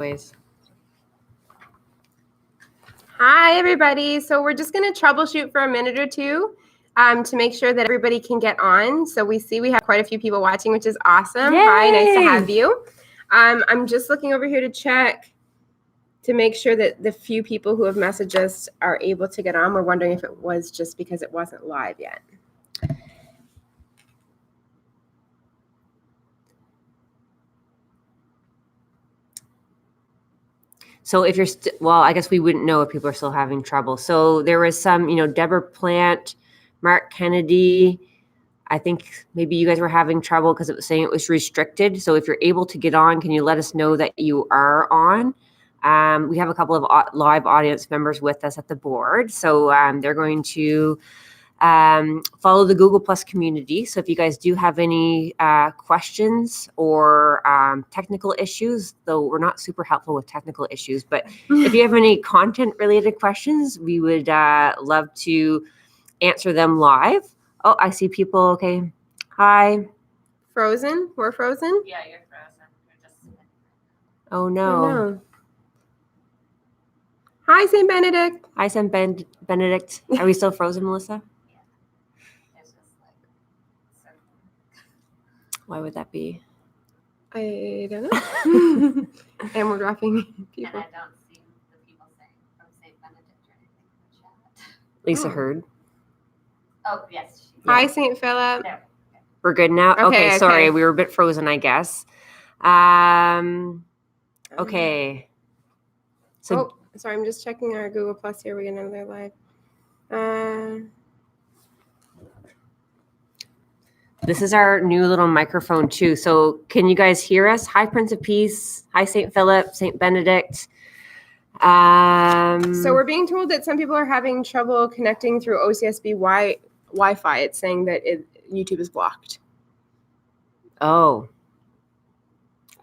Anyways. Hi, everybody. So we're just going to troubleshoot for a minute or two to make sure that everybody can get on. So we see we have quite a few people watching, which is awesome. Yay! Hi, nice to have you. I'm just looking over here to check to make sure that the few people who have messaged us are able to get on. We're wondering if it was just because it wasn't live yet. So if you're well, I guess we wouldn't know if people are still having trouble. So there was some, Deborah Plant, Mark Kennedy. I think maybe you guys were having trouble because it was saying it was restricted. So if you're able to get on, can you let us know that you are on? We have a couple of live audience members with us at the board. So they're going to follow the Google Plus community. So if you guys do have any questions or technical issues, though we're not super helpful with technical issues, but if you have any content related questions, we would love to answer them live. Oh, I see people. Okay. Hi. Frozen? We're frozen? Yeah, you're frozen. You're just... Oh, no. Oh, no. Hi, St. Benedict. Hi, St. Benedict. Are we still frozen, Melissa? It's just like... Why would that be? I don't know. And we're dropping people. And I don't see the people saying from St. Benedict or anything in the chat. Lisa Heard. Oh, yes. Hi, St. Philip. There. We're good now? Okay, sorry. okay. We were a bit frozen, I guess. Okay. So, sorry, I'm just checking our Google Plus here. We know they're live. this is our new little microphone too. So can you guys hear us? Hi, Prince of Peace. Hi, St. Philip, St. Benedict. So we're being told that some people are having trouble connecting through OCSB Wi-Fi. It's saying that YouTube is blocked. Oh,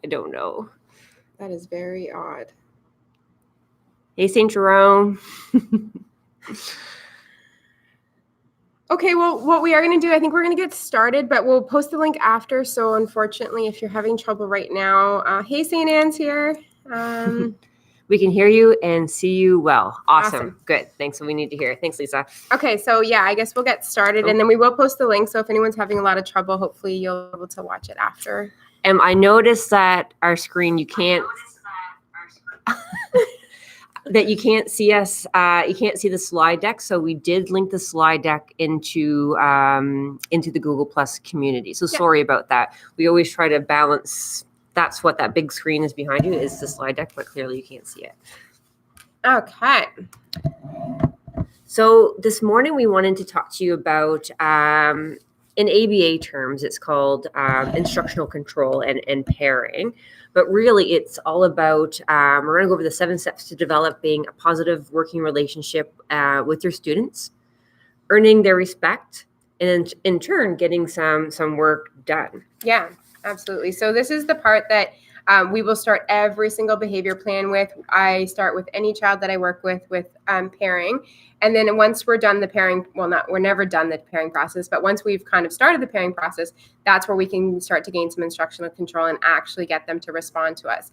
I don't know. That is very odd. Hey, St. Jerome. Okay, well, what we are going to do, I think we're going to get started, but we'll post the link after. So unfortunately, if you're having trouble right now, hey, St. Anne's here. We can hear you and see you well. Awesome. Good. Thanks. We need to hear. Thanks, Lisa. Okay, so yeah, I guess we'll get started, and then we will post the link. So if anyone's having a lot of trouble, hopefully you'll be able to watch it after. I noticed that our screen, you can't that you can't see us. You can't see the slide deck. So we did link the slide deck into the Google Plus community. So sorry about that. We always try to balance. That's what that big screen is behind you is the slide deck, but clearly you can't see it. Okay. So this morning we wanted to talk to you about, in ABA terms, it's called instructional control and pairing. But really it's all about, we're going to go over the 7 steps to developing a positive working relationship with your students, earning their respect, and in turn getting some work done. Yeah. Absolutely. So this is the part that we will start every single behavior plan with. I start with any child that I work with pairing. And then once we're done the pairing, we're never done the pairing process, but once we've kind of started the pairing process, that's where we can start to gain some instructional control and actually get them to respond to us.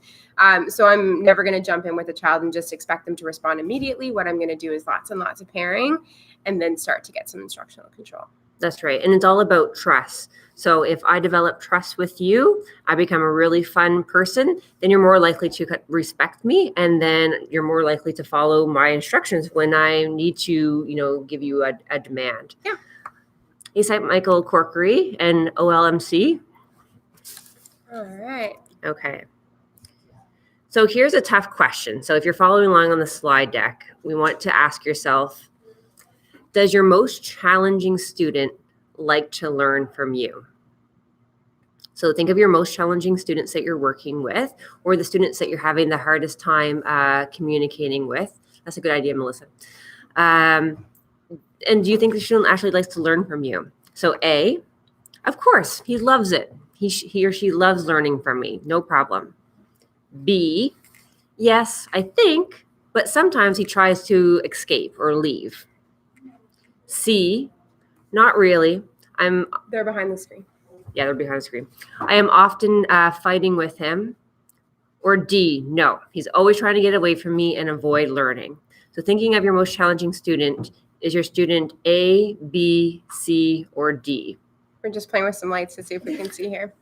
So I'm never going to jump in with a child and just expect them to respond immediately. What I'm going to do is lots and lots of pairing and then start to get some instructional control. That's right. And it's all about trust. So if I develop trust with you, I become a really fun person, then you're more likely to respect me. And then you're more likely to follow my instructions when I need to, give you a demand. Yeah. Hey, St. Michael Corkery and OLMC. All right. Okay. So here's a tough question. So if you're following along on the slide deck, we want to ask yourself, does your most challenging student like to learn from you? So think of your most challenging students that you're working with, or the students that you're having the hardest time communicating with. That's a good idea, Melissa. And do you think the student actually likes to learn from you? So A, of course, he loves it. He or she loves learning from me. No problem. B, yes, I think, but sometimes he tries to escape or leave. C, not really. They're behind the screen. Yeah, they're behind the screen. I am often fighting with him. Or D, no, he's always trying to get away from me and avoid learning. So thinking of your most challenging student, is your student A, B, C, or D? We're just playing with some lights to see if we can see here.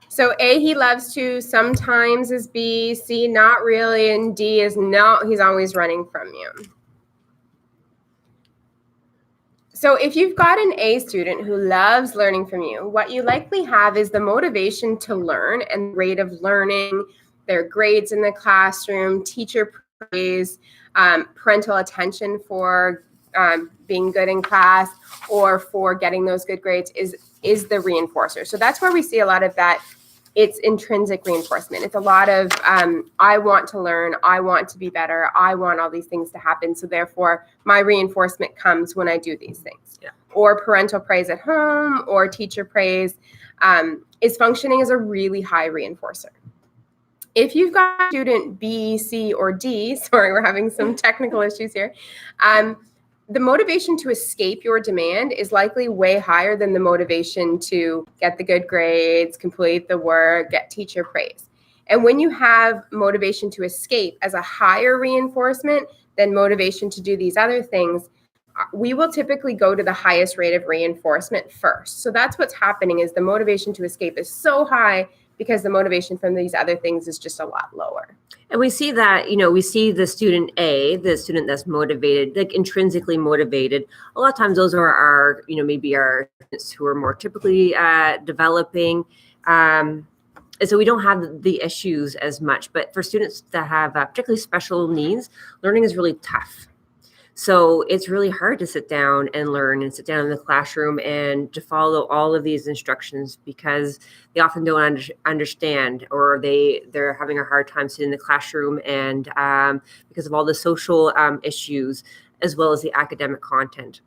So A, he loves to, sometimes is B, C, not really, and D is no, he's always running from you. So if you've got an A student who loves learning from you, what you likely have is the motivation to learn and rate of learning, their grades in the classroom, teacher praise, parental attention for being good in class or for getting those good grades is the reinforcer. So that's where we see a lot of that. It's intrinsic reinforcement. It's a lot of, I want to learn, I want to be better, I want all these things to happen. So therefore, my reinforcement comes when I do these things. Yeah. Or parental praise at home or teacher praise is functioning as a really high reinforcer. If you've got student B, C, or D, sorry, we're having some technical issues here, the motivation to escape your demand is likely way higher than the motivation to get the good grades, complete the work, get teacher praise. And when you have motivation to escape as a higher reinforcement than motivation to do these other things, we will typically go to the highest rate of reinforcement first. So that's what's happening is the motivation to escape is so high because the motivation from these other things is just a lot lower. And we see that, we see the student A, the student that's motivated, like intrinsically motivated. A lot of times those are our, maybe our students who are more typically developing. And so we don't have the issues as much. But for students that have particularly special needs, learning is really tough. So it's really hard to sit down and learn and sit down in the classroom and to follow all of these instructions because they often don't understand or they're having a hard time sitting in the classroom and because of all the social issues as well as the academic content.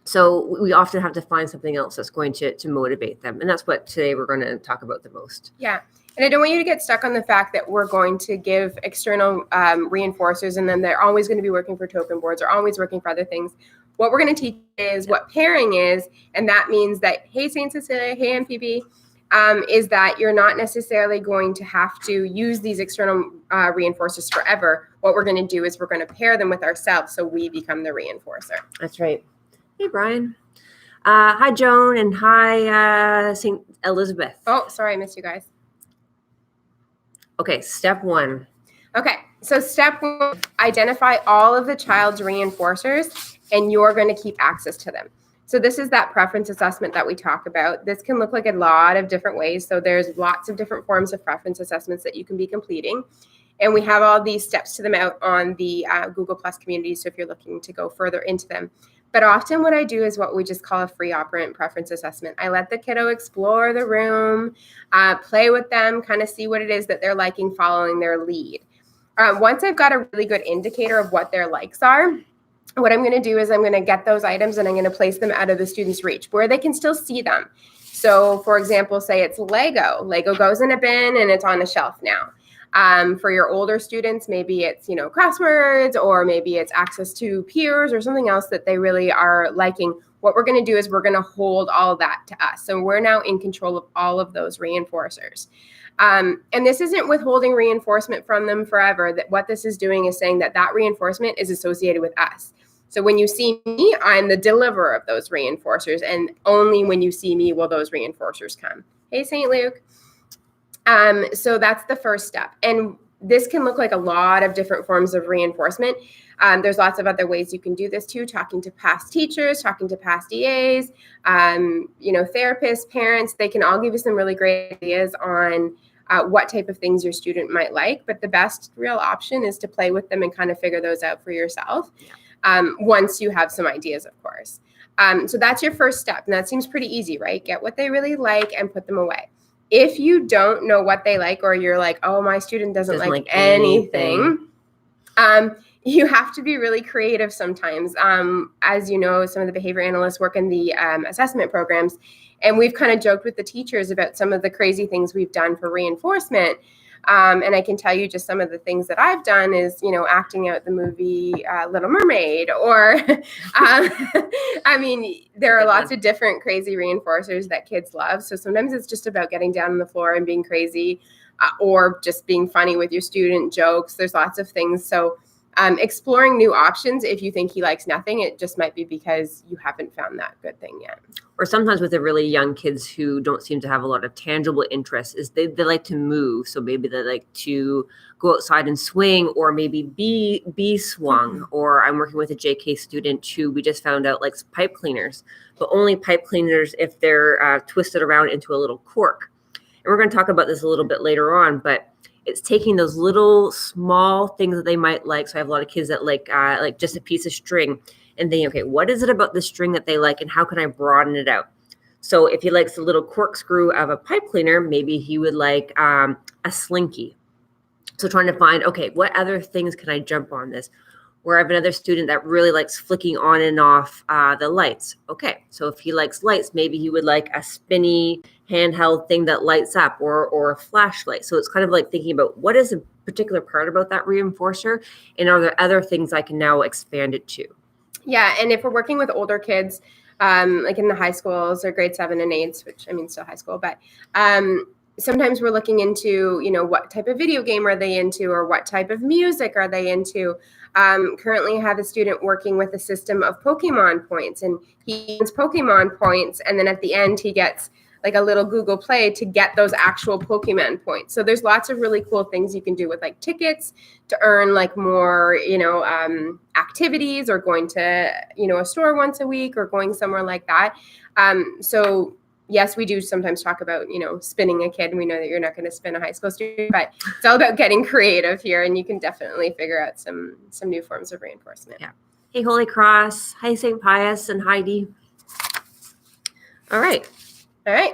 So we often have to find something else that's going to motivate them. And that's what today we're going to talk about the most. Yeah. And I don't want you to get stuck on the fact that we're going to give external reinforcers and then they're always going to be working for token boards or always working for other things. What we're going to teach is what pairing is. And that means that, hey, St. Cecilia, hey, MPB, is that you're not necessarily going to have to use these external reinforcers forever. What we're going to do is we're going to pair them with ourselves so we become the reinforcer. That's right. Hey, Brian. Hi, Joan, and hi, St. Elizabeth. Oh, sorry, I missed you guys. Okay, step one. Okay, so step one, identify all of the child's reinforcers, and you're going to keep access to them. So this is that preference assessment that we talk about. This can look like a lot of different ways. So there's lots of different forms of preference assessments that you can be completing. And we have all these steps to them out on the Google Plus community. So if you're looking to go further into them. But often what I do is what we just call a free operant preference assessment. I let the kiddo explore the room, play with them, kind of see what it is that they're liking following their lead. Once I've got a really good indicator of what their likes are, what I'm going to do is I'm going to get those items and I'm going to place them out of the student's reach where they can still see them. So for example, say it's Lego. Lego goes in a bin and it's on a shelf now. For your older students, maybe it's, crosswords, or maybe it's access to peers or something else that they really are liking. What we're going to do is we're going to hold all of that to us. So we're now in control of all of those reinforcers. And this isn't withholding reinforcement from them forever. That what this is doing is saying that reinforcement is associated with us. So when you see me, I'm the deliverer of those reinforcers. And only when you see me will those reinforcers come. Hey, St. Luke. So that's the first step. And this can look like a lot of different forms of reinforcement. There's lots of other ways you can do this too, talking to past teachers, talking to past EAs, therapists, parents. They can all give you some really great ideas on what type of things your student might like. But the best real option is to play with them and kind of figure those out for yourself once you have some ideas, of course. So that's your first step. And that seems pretty easy, right? Get what they really like and put them away. If you don't know what they like, or you're like, oh, my student doesn't like anything, you have to be really creative sometimes. As you know, some of the behavior analysts work in the assessment programs, and we've kind of joked with the teachers about some of the crazy things we've done for reinforcement. And I can tell you just some of the things that I've done is, acting out the movie Little Mermaid, or, there are lots of different crazy reinforcers that kids love. So sometimes it's just about getting down on the floor and being crazy. or just being funny with your student, jokes. There's lots of things. So exploring new options. If you think he likes nothing, it just might be because you haven't found that good thing yet. Or sometimes with the really young kids who don't seem to have a lot of tangible interests is they like to move. So maybe they like to go outside and swing, or maybe be swung. Or I'm working with a JK student who we just found out likes pipe cleaners, but only pipe cleaners if they're twisted around into a little cork. And we're going to talk about this a little bit later on, but it's taking those little small things that they might like. So I have a lot of kids that like just a piece of string, and thinking, okay, what is it about the string that they like, and how can I broaden it out? So if he likes the little corkscrew of a pipe cleaner, maybe he would like a slinky. So trying to find, okay, what other things can I jump on this? Or I have another student that really likes flicking on and off the lights. Okay, so if he likes lights, maybe he would like a spinny handheld thing that lights up, or a flashlight. So it's kind of like thinking about what is a particular part about that reinforcer, and are there other things I can now expand it to? Yeah, and if we're working with older kids, like in the high schools or grade 7 and 8s, which I mean still high school, but sometimes we're looking into, what type of video game are they into, or what type of music are they into. Currently have a student working with a system of Pokemon points, and he gets Pokemon points, and then at the end he gets like a little Google Play to get those actual Pokemon points. So there's lots of really cool things you can do with like tickets to earn like more, activities, or going to, a store once a week, or going somewhere like that. So yes, we do sometimes talk about, spinning a kid, and we know that you're not going to spin a high school student, but it's all about getting creative here, and you can definitely figure out some new forms of reinforcement. Yeah. Hey, Holy Cross. Hi, St. Pius and Heidi. All right.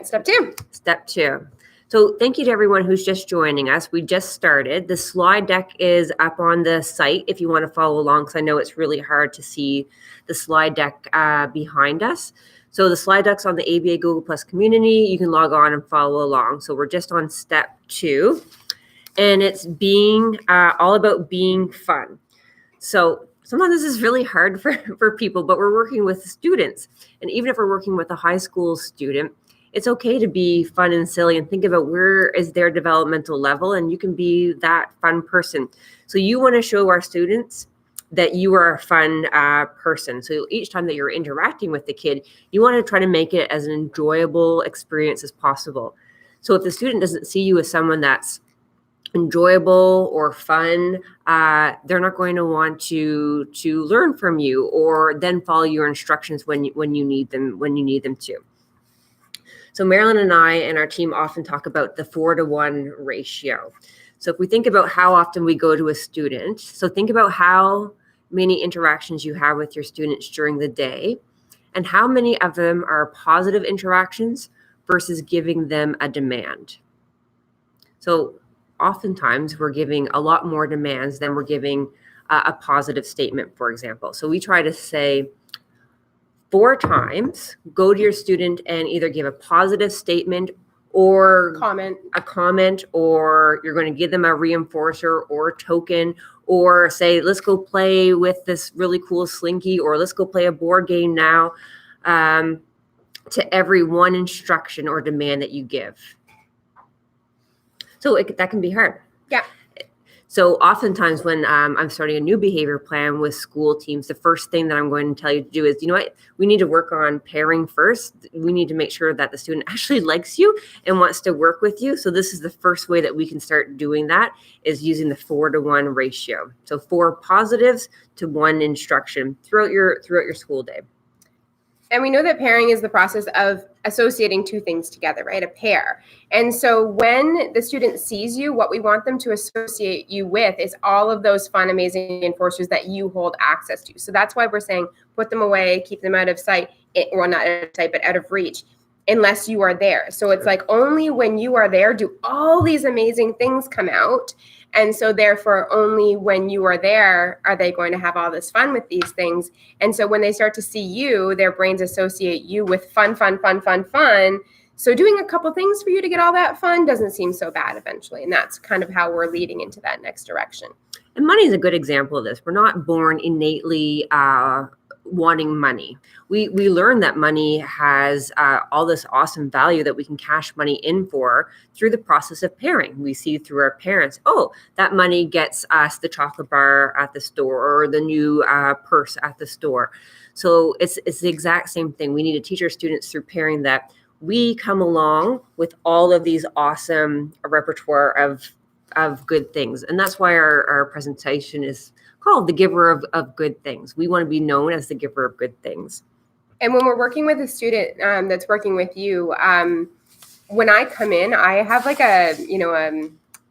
Step 2. Step 2. So thank you to everyone who's just joining us. We just started. The slide deck is up on the site if you want to follow along, because I know it's really hard to see the slide deck behind us. So the slide deck's on the ABA Google Plus community. You can log on and follow along. So we're just on step 2, and it's all about being fun. So sometimes this is really hard for people, but we're working with students. And even if we're working with a high school student, it's okay to be fun and silly and think about where is their developmental level, and you can be that fun person. So you want to show our students that you are a fun person. So each time that you're interacting with the kid, you want to try to make it as an enjoyable experience as possible. So if the student doesn't see you as someone that's enjoyable or fun, they're not going to want to learn from you, or then follow your instructions when you need them to. So Marilyn and I and our team often talk about the 4-to-1 ratio. So if we think about how often we go to a student, so think about how many interactions you have with your students during the day, and how many of them are positive interactions versus giving them a demand. So oftentimes we're giving a lot more demands than we're giving a positive statement, for example. So we try to say 4 times, go to your student and either give a positive statement or a comment, or you're going to give them a reinforcer or a token, or say, let's go play with this really cool slinky, or let's go play a board game now, to every one instruction or demand that you give. So that can be hard. Yeah. So oftentimes when I'm starting a new behavior plan with school teams, the first thing that I'm going to tell you to do is, we need to work on pairing first. We need to make sure that the student actually likes you and wants to work with you. So this is the first way that we can start doing that, is using the 4-to-1 ratio. So 4 positives to 1 instruction throughout your school day. And we know that pairing is the process of associating 2 things together, right? A pair. And so when the student sees you, what we want them to associate you with is all of those fun, amazing reinforcers that you hold access to. So that's why we're saying put them away, keep them out of sight, or not out of sight, but out of reach, unless you are there. So it's like only when you are there do all these amazing things come out. And so therefore, only when you are there are they going to have all this fun with these things. And so when they start to see you, their brains associate you with fun. So doing a couple things for you to get all that fun doesn't seem so bad eventually. And that's kind of how we're leading into that next direction. And money is a good example of this. We're not born innately wanting money. We learn that money has all this awesome value that we can cash money in for through the process of pairing. We see through our parents, oh, that money gets us the chocolate bar at the store or the new purse at the store. So it's the exact same thing. We need to teach our students through pairing that we come along with all of these awesome repertoire of good things. And that's why our presentation is called the giver of good things. We want to be known as the giver of good things. And when we're working with a student that's working with you, when I come in, I have like a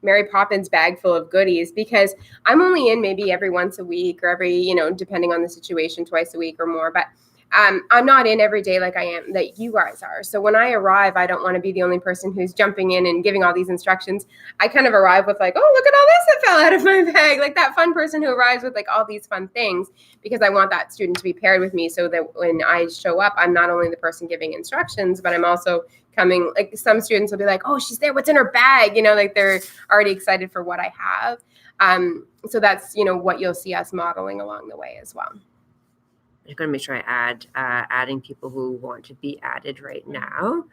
Mary Poppins bag full of goodies, because I'm only in maybe every once a week or every, depending on the situation, twice a week or more. But I'm not in every day like I am that you guys are. So when I arrive, I don't want to be the only person who's jumping in and giving all these instructions. I kind of arrive with like, oh, look at all this that fell out of my bag. Like that fun person who arrives with like all these fun things, because I want that student to be paired with me so that when I show up, I'm not only the person giving instructions, but I'm also coming, like some students will be like, oh, she's there, what's in her bag? Like they're already excited for what I have. So that's, what you'll see us modeling along the way as well. I'm going to make sure I adding people who want to be added right now.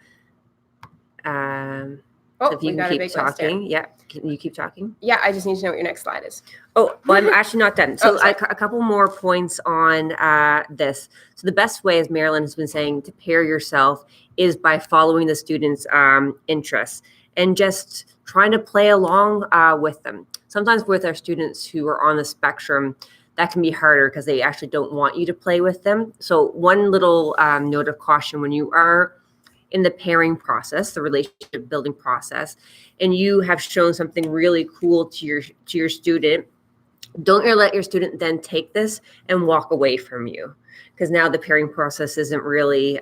So if you can keep talking. Yeah. Can you keep talking? Yeah. I just need to know what your next slide is. Oh, well, I'm actually not done. So a couple more points on this. So the best way, as Marilyn has been saying, to pair yourself is by following the students' interests and just trying to play along with them. Sometimes with our students who are on the spectrum, that can be harder because they actually don't want you to play with them. So one little note of caution: when you are in the pairing process, the relationship building process, and you have shown something really cool to your student, don't let your student then take this and walk away from you, because now the pairing process isn't really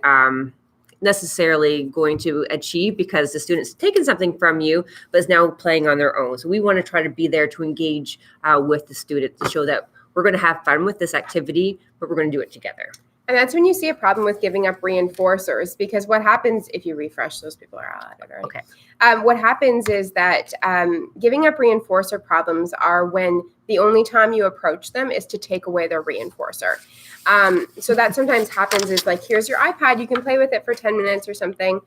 necessarily going to achieve, because the student's taken something from you but is now playing on their own. So we want to try to be there to engage with the student, to show that we're going to have fun with this activity, but we're going to do it together. And that's when you see a problem with giving up reinforcers, because what happens if you refresh, those people are out of it, right? Okay. What happens is that giving up reinforcer problems are when the only time you approach them is to take away their reinforcer. So that sometimes happens is like, here's your iPad, you can play with it for 10 minutes or something.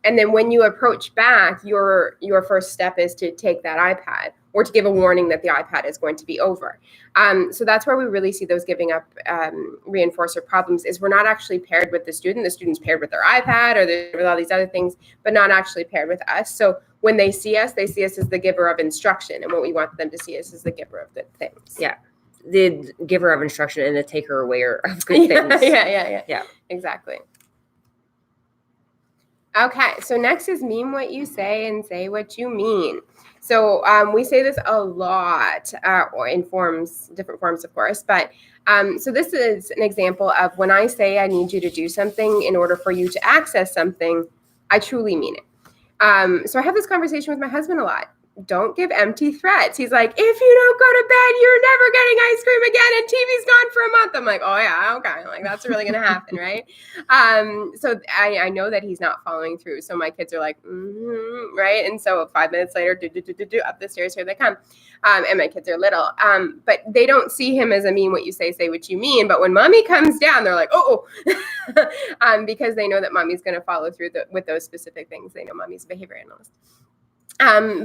And then when you approach back, your first step is to take that iPad, or to give a warning that the iPad is going to be over. So that's where we really see those giving up reinforcer problems, is we're not actually paired with the student. The student's paired with their iPad or with all these other things, but not actually paired with us. So when they see us as the giver of instruction. And what we want them to see us as the giver of good things. Yeah. The giver of instruction and the taker awayer of good things. Yeah. Exactly. Okay, so next is mean what you say and say what you mean. So we say this a lot, or in different forms, of course. But so this is an example of when I say I need you to do something in order for you to access something, I truly mean it. So I have this conversation with my husband a lot. Don't give empty threats. He's like, if you don't go to bed, you're never getting ice cream again, and TV's gone for a month. I'm like, oh yeah, okay. Like that's really gonna happen, right? So I know that he's not following through. So my kids are like, right? And so 5 minutes later, up the stairs, here they come. And my kids are little, but they don't see him as a mean what you say what you mean. But when mommy comes down, they're like, oh, because they know that mommy's gonna follow through with those specific things. They know mommy's a behavior analyst.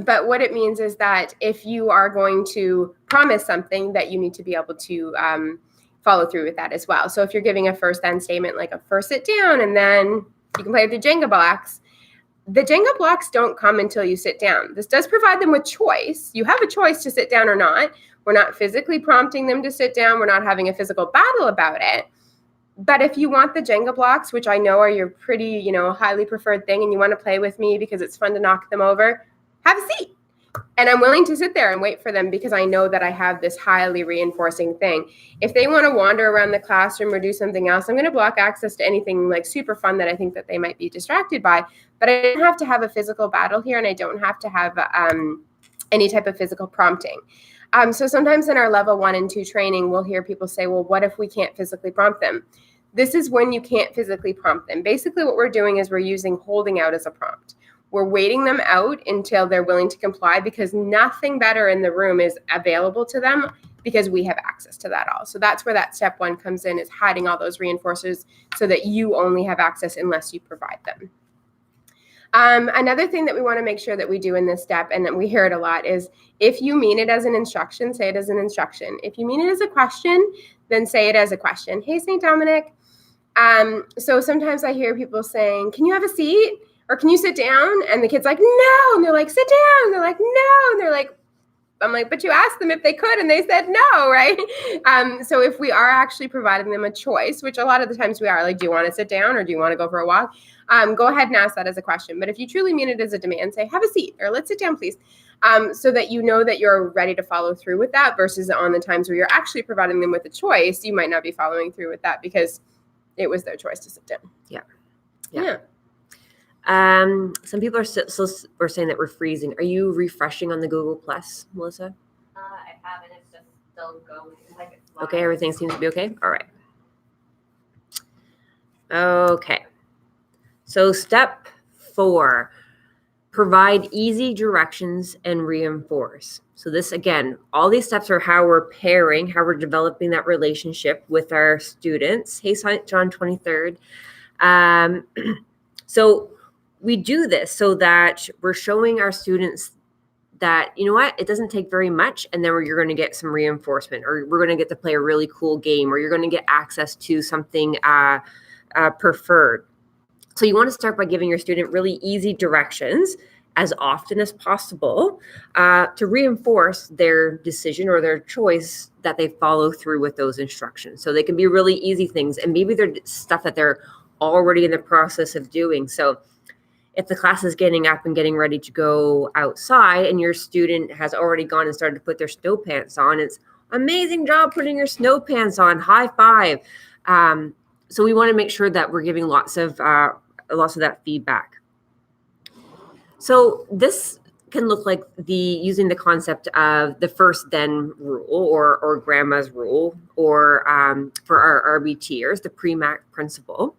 But what it means is that if you are going to promise something, that you need to be able to follow through with that as well. So if you're giving a first then statement, like a first sit down and then you can play with the Jenga blocks, the Jenga blocks don't come until you sit down. This does provide them with choice. You have a choice to sit down or not. We're not physically prompting them to sit down. We're not having a physical battle about it. But if you want the Jenga blocks, which I know are your pretty, highly preferred thing, and you want to play with me because it's fun to knock them over, have a seat. And I'm willing to sit there and wait for them, because I know that I have this highly reinforcing thing. If they want to wander around the classroom or do something else, I'm going to block access to anything like super fun that I think that they might be distracted by. But I don't have to have a physical battle here, and I don't have to have any type of physical prompting. So sometimes in our level 1 and 2 training, we'll hear people say, well, what if we can't physically prompt them? This is when you can't physically prompt them. Basically what we're doing is we're using holding out as a prompt. We're waiting them out until they're willing to comply, because nothing better in the room is available to them because we have access to that all. So that's where that step 1 comes in, is hiding all those reinforcers so that you only have access unless you provide them. Another thing that we want to make sure that we do in this step, and that we hear it a lot, is if you mean it as an instruction, say it as an instruction. If you mean it as a question, then say it as a question. Hey, St. Dominic. So sometimes I hear people saying, can you have a seat? Or can you sit down? And the kid's like, no. And they're like, sit down. And they're like, no. And they're like, I'm like, but you asked them if they could, and they said no, right? So if we are actually providing them a choice, which a lot of the times we are, like, do you want to sit down or do you want to go for a walk? Go ahead and ask that as a question. But if you truly mean it as a demand, say, have a seat, or let's sit down, please. So that you know that you're ready to follow through with that, versus on the times where you're actually providing them with a choice, you might not be following through with that because it was their choice to sit down. Yeah. Some people are we're saying that we're freezing. Are you refreshing on the Google Plus, Melissa? I haven't. It's just still going. Like it's Okay, everything seems to be okay. All right. Okay. So step 4, provide easy directions and reinforce. So this, again, all these steps are how we're pairing, how we're developing that relationship with our students. Hey, John 23rd. So we do this so that we're showing our students that, you know what, it doesn't take very much, and then you're going to get some reinforcement, or we're going to get to play a really cool game, or you're going to get access to something preferred. So you want to start by giving your student really easy directions as often as possible to reinforce their decision or their choice that they follow through with those instructions. So they can be really easy things, and maybe they're stuff that they're already in the process of doing. So if the class is getting up and getting ready to go outside and your student has already gone and started to put their snow pants on, it's amazing job putting your snow pants on, high five. So we want to make sure that we're giving lots of that feedback. So this can look like using the concept of the first then rule, or grandma's rule, or for our RBTers, the pre-MAC principle.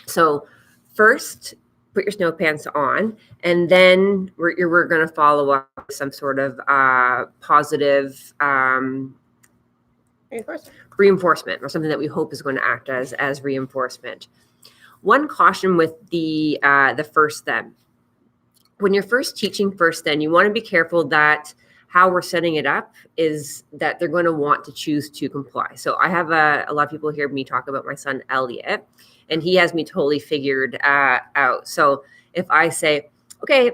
So first, put your snow pants on, and then we're going to follow up with some sort of positive reinforcement, or something that we hope is going to act as reinforcement. One caution with the first then. When you're first teaching first then, you want to be careful that how we're setting it up is that they're going to want to choose to comply. So I have a lot of people hear me talk about my son, Elliot, and he has me totally figured out. So if I say, okay,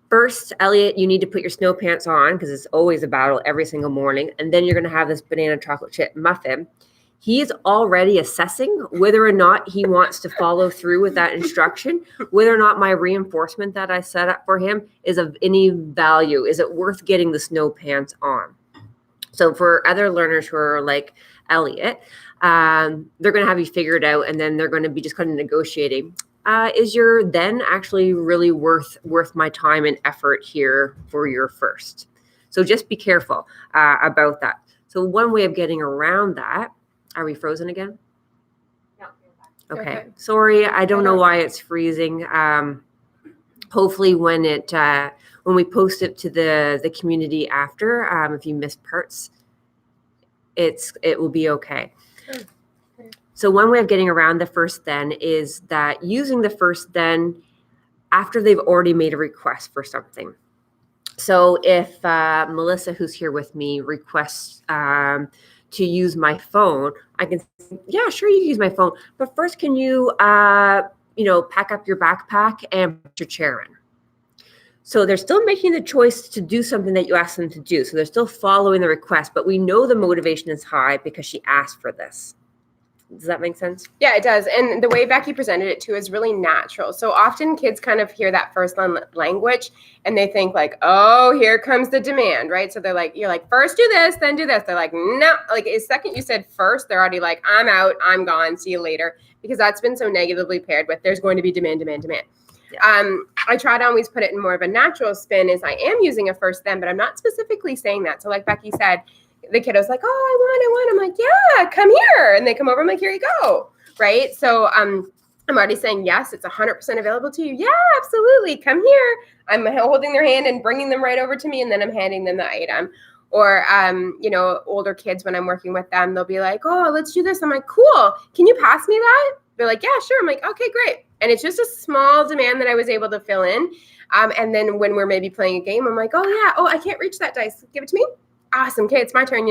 first, Elliot, you need to put your snow pants on, because it's always a battle every single morning, and then you're going to have this banana chocolate chip muffin. He is already assessing whether or not he wants to follow through with that instruction, whether or not my reinforcement that I set up for him is of any value. Is it worth getting the snow pants on? So for other learners who are like Elliot, they're going to have you figured out, and then they're going to be just kind of negotiating. Is your then actually really worth my time and effort here for your first? So just be careful about that. So one way of getting around that, are we frozen again? No, you're back. Okay. Sorry, I don't know why it's freezing. Hopefully when we post it to the community after, if you missed parts, it will be okay. So one way of getting around the first then is that using the first then after they've already made a request for something. So if Melissa, who's here with me, requests to use my phone, I can say, yeah, sure, you can use my phone. But first, can you, pack up your backpack and put your chair in? So they're still making the choice to do something that you asked them to do. So they're still following the request, but we know the motivation is high because she asked for this. Does that make sense? Yeah, it does. And the way Becky presented it too is really natural. So often kids kind of hear that first language and they think like, oh, here comes the demand, right? So they're like, you're like, first do this, then do this. They're like, no, like the second you said first, they're already like, I'm out, I'm gone, see you later. Because that's been so negatively paired with there's going to be demand. Yeah. I try to always put it in more of a natural spin is I am using a first then, but I'm not specifically saying that. So like Becky said, the kiddo's like, oh, I want. I'm like, yeah, come here. And they come over. I'm like, here you go. Right. So I'm already saying, yes, it's 100% available to you. Yeah, absolutely. Come here. I'm holding their hand and bringing them right over to me. And then I'm handing them the item. Or, older kids, when I'm working with them, they'll be like, oh, let's do this. I'm like, cool. Can you pass me that? They're like, yeah, sure. I'm like, okay, great. And it's just a small demand that I was able to fill in. And then when we're maybe playing a game, I'm like, oh, yeah. Oh, I can't reach that dice. Give it to me. Awesome. Okay, it's my turn,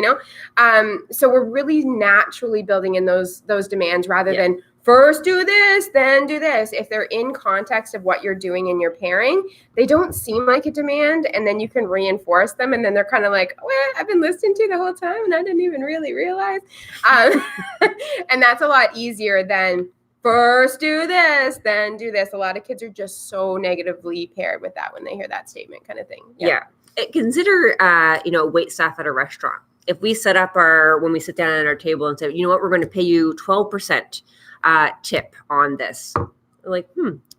So we're really naturally building in those demands rather than first do this, then do this. If they're in context of what you're doing in your pairing, they don't seem like a demand, and then you can reinforce them, and then they're kind of like, well, I've been listening to you the whole time, and I didn't even really realize. And that's a lot easier than first do this, then do this. A lot of kids are just so negatively paired with that when they hear that statement kind of thing. Yeah. Consider, wait staff at a restaurant. If we set up when we sit down at our table and say, you know what, we're going to pay you 12% tip on this. We're like,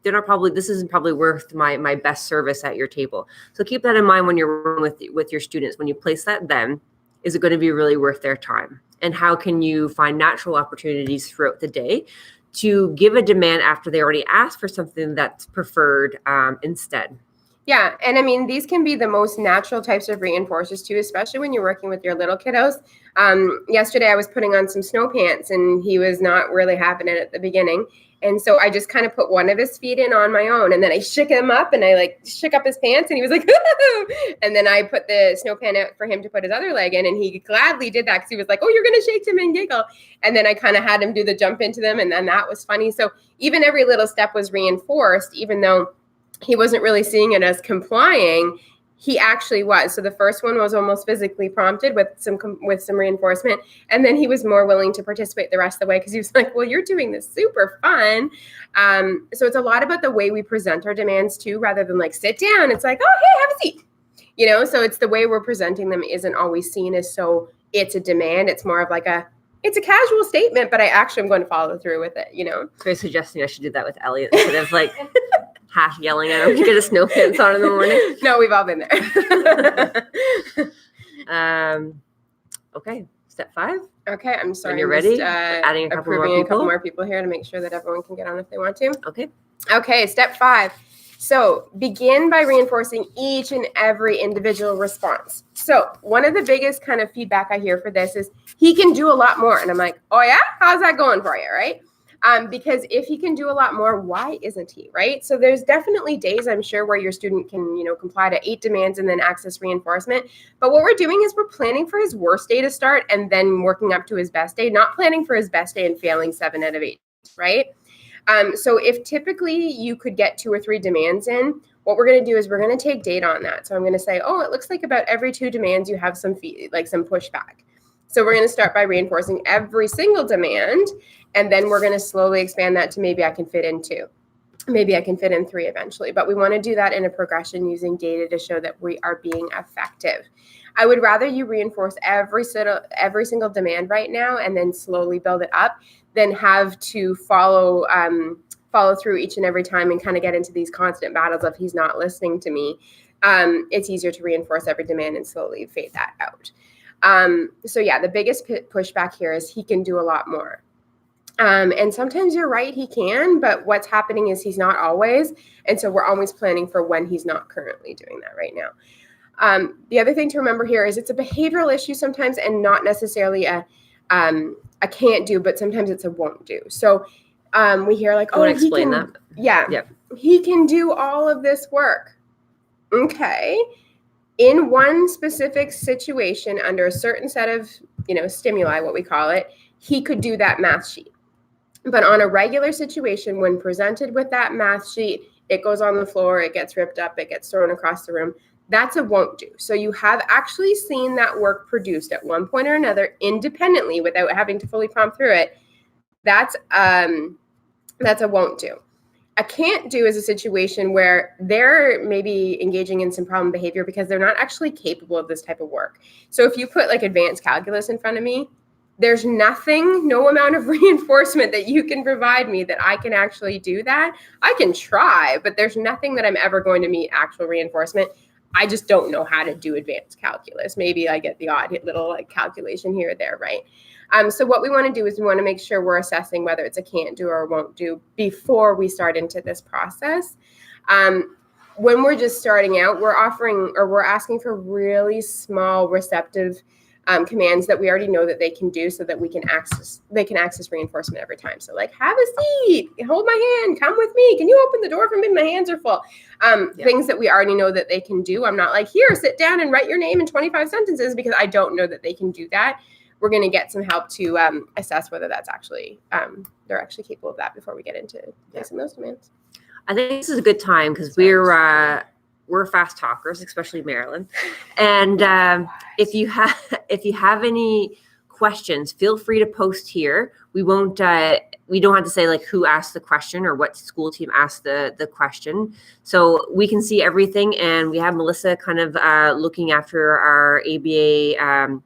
this isn't probably worth my best service at your table. So keep that in mind when you're working with your students. When you place that, then is it going to be really worth their time? And how can you find natural opportunities throughout the day to give a demand after they already asked for something that's preferred instead? Yeah. And I mean, these can be the most natural types of reinforcers too, especially when you're working with your little kiddos. Yesterday I was putting on some snow pants and he was not really having it at the beginning. And so I just kind of put one of his feet in on my own, and then I shook him up and I shook up his pants, and he was like, and then I put the snow pant out for him to put his other leg in, and he gladly did that because he was like, oh, you're going to shake him and giggle. And then I kind of had him do the jump into them, and then that was funny. So even every little step was reinforced, even though he wasn't really seeing it as complying. He actually was. So the first one was almost physically prompted with some reinforcement. And then he was more willing to participate the rest of the way because he was like, well, you're doing this super fun. So it's a lot about the way we present our demands too, rather than sit down. It's like, oh, hey, have a seat. So it's the way we're presenting them isn't always seen as so it's a demand. It's more of it's a casual statement, but I actually am going to follow through with it, So you're suggesting I should do that with Elliot instead of half yelling at him to get his snow pants on in the morning. No, we've all been there. Okay, step 5. Okay, I'm sorry. When you're ready, just, adding a couple more people here to make sure that everyone can get on if they want to. Okay, step 5. So begin by reinforcing each and every individual response. So one of the biggest kind of feedback I hear for this is he can do a lot more. And I'm like, oh yeah? How's that going for you, right? Because if he can do a lot more, why isn't he, right? So there's definitely days, I'm sure, where your student can, comply to 8 demands and then access reinforcement. But what we're doing is we're planning for his worst day to start and then working up to his best day, not planning for his best day and failing 7 out of 8, right? So if typically you could get 2 or 3 demands in, what we're going to do is we're going to take data on that. So I'm going to say, oh, it looks like about every 2 demands you have some pushback. So we're going to start by reinforcing every single demand, and then we're going to slowly expand that to maybe I can fit in 2. Maybe I can fit in 3 eventually. But we want to do that in a progression using data to show that we are being effective. I would rather you reinforce every single demand right now and then slowly build it up than have to follow through each and every time and kind of get into these constant battles of he's not listening to me. It's easier to reinforce every demand and slowly fade that out. So yeah, the biggest pushback here is he can do a lot more. And sometimes you're right, he can, but what's happening is he's not always. And so we're always planning for when he's not currently doing that right now. The other thing to remember here is it's a behavioral issue sometimes and not necessarily a can't do, but sometimes it's a won't do. So we hear explain that. Yeah. Yep. He can do all of this work. Okay. In one specific situation under a certain set of, stimuli, what we call it, he could do that math sheet. But on a regular situation, when presented with that math sheet, it goes on the floor, it gets ripped up, it gets thrown across the room. That's a won't do. So you have actually seen that work produced at one point or another independently without having to fully prompt through it. That's a won't do. A can't do is a situation where they're maybe engaging in some problem behavior because they're not actually capable of this type of work. So if you put advanced calculus in front of me, there's no amount of reinforcement that you can provide me that I can actually do that. I can try, but there's nothing that I'm ever going to meet actual reinforcement. I just don't know how to do advanced calculus. Maybe I get the odd little calculation here or there, right? So what we want to do is we want to make sure we're assessing whether it's a can't do or a won't do before we start into this process. when we're just starting out, we're asking for really small receptive commands that we already know that they can do, so that they can access reinforcement every time. So like, have a seat, hold my hand, come with me, can you open the door for me, my hands are full. Things that we already know that they can do. I'm not like, here, sit down and write your name in 25 sentences, because I don't know that they can do that. We're going to get some help to assess whether that's actually they're actually capable of that before we get into placing those demands. I think this is a good time because we're fast talkers, especially Marilyn. And if you have any questions, feel free to post here. We don't have to say like who asked the question or what school team asked the question. So we can see everything, and we have Melissa kind of looking after our ABA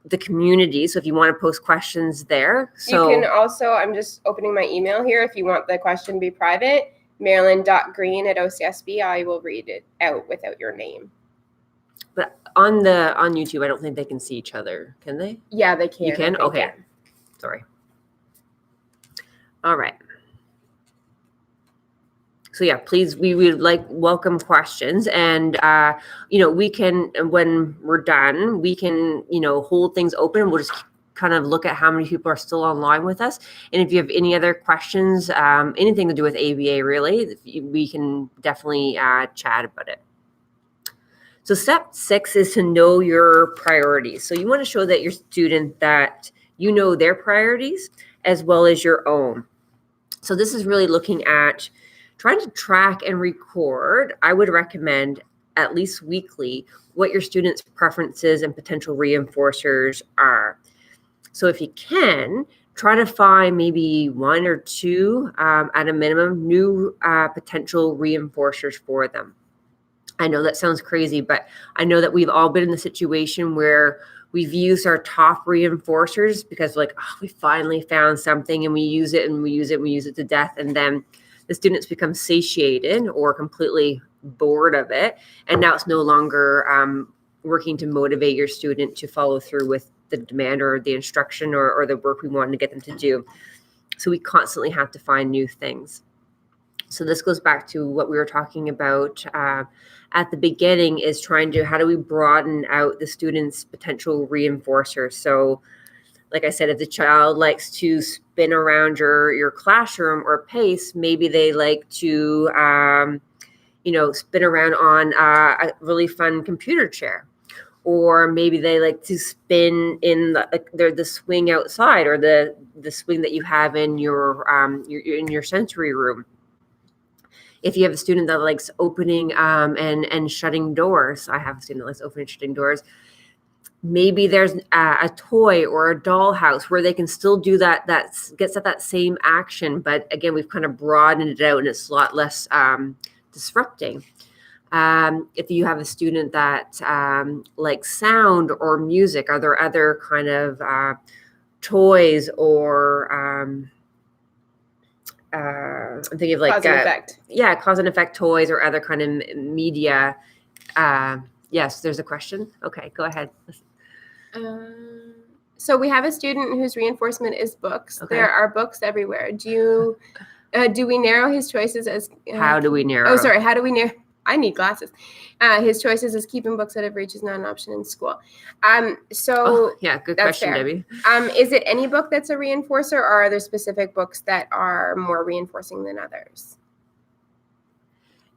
the community. So if you want to post questions there. So you can also, I'm just opening my email here. If you want the question to be private, marilyn.green@OCSB, I will read it out without your name. But on YouTube, I don't think they can see each other. Can they? Yeah, they can. You can? Okay. Yeah. Sorry. All right. So yeah, please, we would welcome questions, and we can, when we're done, we can hold things open. We'll just kind of look at how many people are still online with us, and if you have any other questions, anything to do with ABA, really, we can definitely chat about it. So step 6 is to know your priorities. So you want to show that your student that you know their priorities as well as your own. So this is really looking at trying to track and record. I would recommend at least weekly what your students' preferences and potential reinforcers are. So if you can, try to find maybe 1 or 2 at a minimum new potential reinforcers for them. I know that sounds crazy, but I know that we've all been in the situation where we've used our top reinforcers because we finally found something, and we use it and we use it to death. And then the students become satiated or completely bored of it. And now it's no longer working to motivate your student to follow through with the demand or the instruction or the work we want to get them to do. So we constantly have to find new things. So this goes back to what we were talking about at the beginning, is how do we broaden out the student's potential reinforcers? So like I said, if the child likes to spin around your classroom or pace, maybe they like to, spin around on a really fun computer chair. Or maybe they like to spin in the swing outside, or the swing that you have in your sensory room. If you have a student that likes opening and shutting doors, I have a student that likes opening and shutting doors. Maybe there's a toy or a dollhouse where they can still do that gets at that same action. But again, we've kind of broadened it out, and it's a lot less disrupting. If you have a student that likes sound or music, are there other kind of toys or I'm thinking of cause and effect. Yeah, cause and effect toys or other kind of media. Yes, there's a question. Okay, go ahead. So we have a student whose reinforcement is books. Okay. There are books everywhere. Do we narrow his choices as? How do we narrow? Oh, sorry. How do we narrow? I need glasses. His choices as keeping books out of reach is not an option in school. Yeah, good question, fair. Debbie. Is it any book that's a reinforcer, or are there specific books that are more reinforcing than others?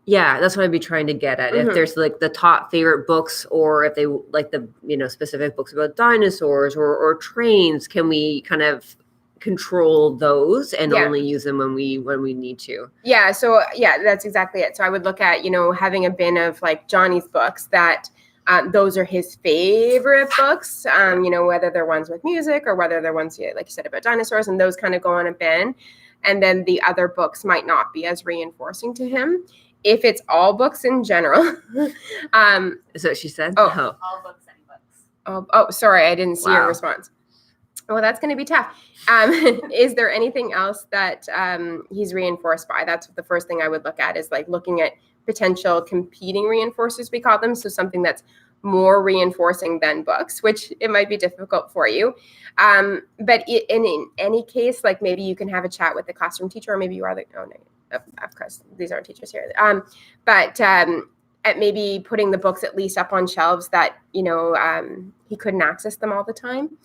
Yeah, that's what I'd be trying to get at. Mm-hmm. If there's the top favorite books, or if they like the specific books about dinosaurs or trains, can we kind of control those and only use them when we need to? Yeah, so that's exactly it. So I would look at having a bin of Johnny's books that those are his favorite books, whether they're ones with music or whether they're ones like you said about dinosaurs, and those kind of go on a bin. And then the other books might not be as reinforcing to him. If it's all books in general. Is that what she said? All books, any books. Oh, sorry, I didn't see your response. Well, that's going to be tough. Is there anything else that he's reinforced by? That's the first thing I would look at, is looking at potential competing reinforcers, we call them. So something that's more reinforcing than books, which it might be difficult for you. But in any case, maybe you can have a chat with the classroom teacher, or maybe you are of course, these aren't teachers here. But at maybe putting the books at least up on shelves that, he couldn't access them all the time.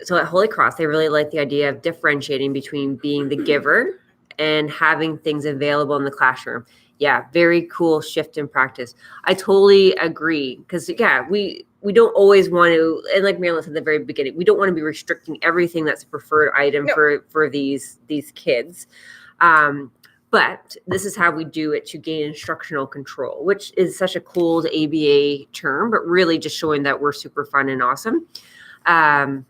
So at Holy Cross, they really like the idea of differentiating between being the giver and having things available in the classroom. Yeah, very cool shift in practice. I totally agree because, we don't always want to, and like Marilyn said at the very beginning, we don't want to be restricting everything that's a preferred item for these kids. But this is how we do it to gain instructional control, which is such a cool ABA term, but really just showing that we're super fun and awesome. We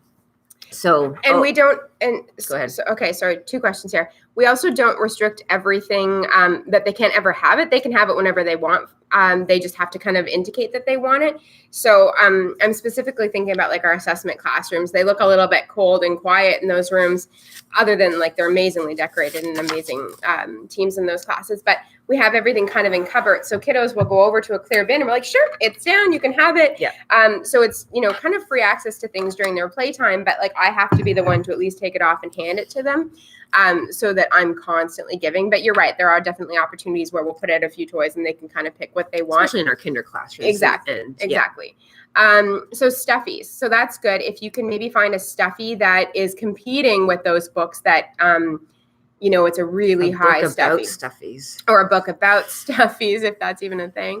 don't, go ahead. Okay, sorry, 2 questions here. We also don't restrict everything that they can't ever have it. They can have it whenever they want. They just have to kind of indicate that they want it. So I'm specifically thinking about like our assessment classrooms. They look a little bit cold and quiet in those rooms, other than like they're amazingly decorated and amazing teams in those classes. But we have everything kind of in cupboards. So kiddos will go over to a clear bin and we're like, sure, it's down, you can have it. Yeah. So it's, kind of free access to things during their playtime, but like I have to be the one to at least take it off and hand it to them. So that I'm constantly giving. But you're right, there are definitely opportunities where we'll put out a few toys and they can kind of pick what they want. Especially in our kinder classrooms. Exactly. So stuffies. So that's good. If you can maybe find a stuffy that is competing with those books that, it's a really high stuffy. Stuffies. Or a book about stuffies, if that's even a thing.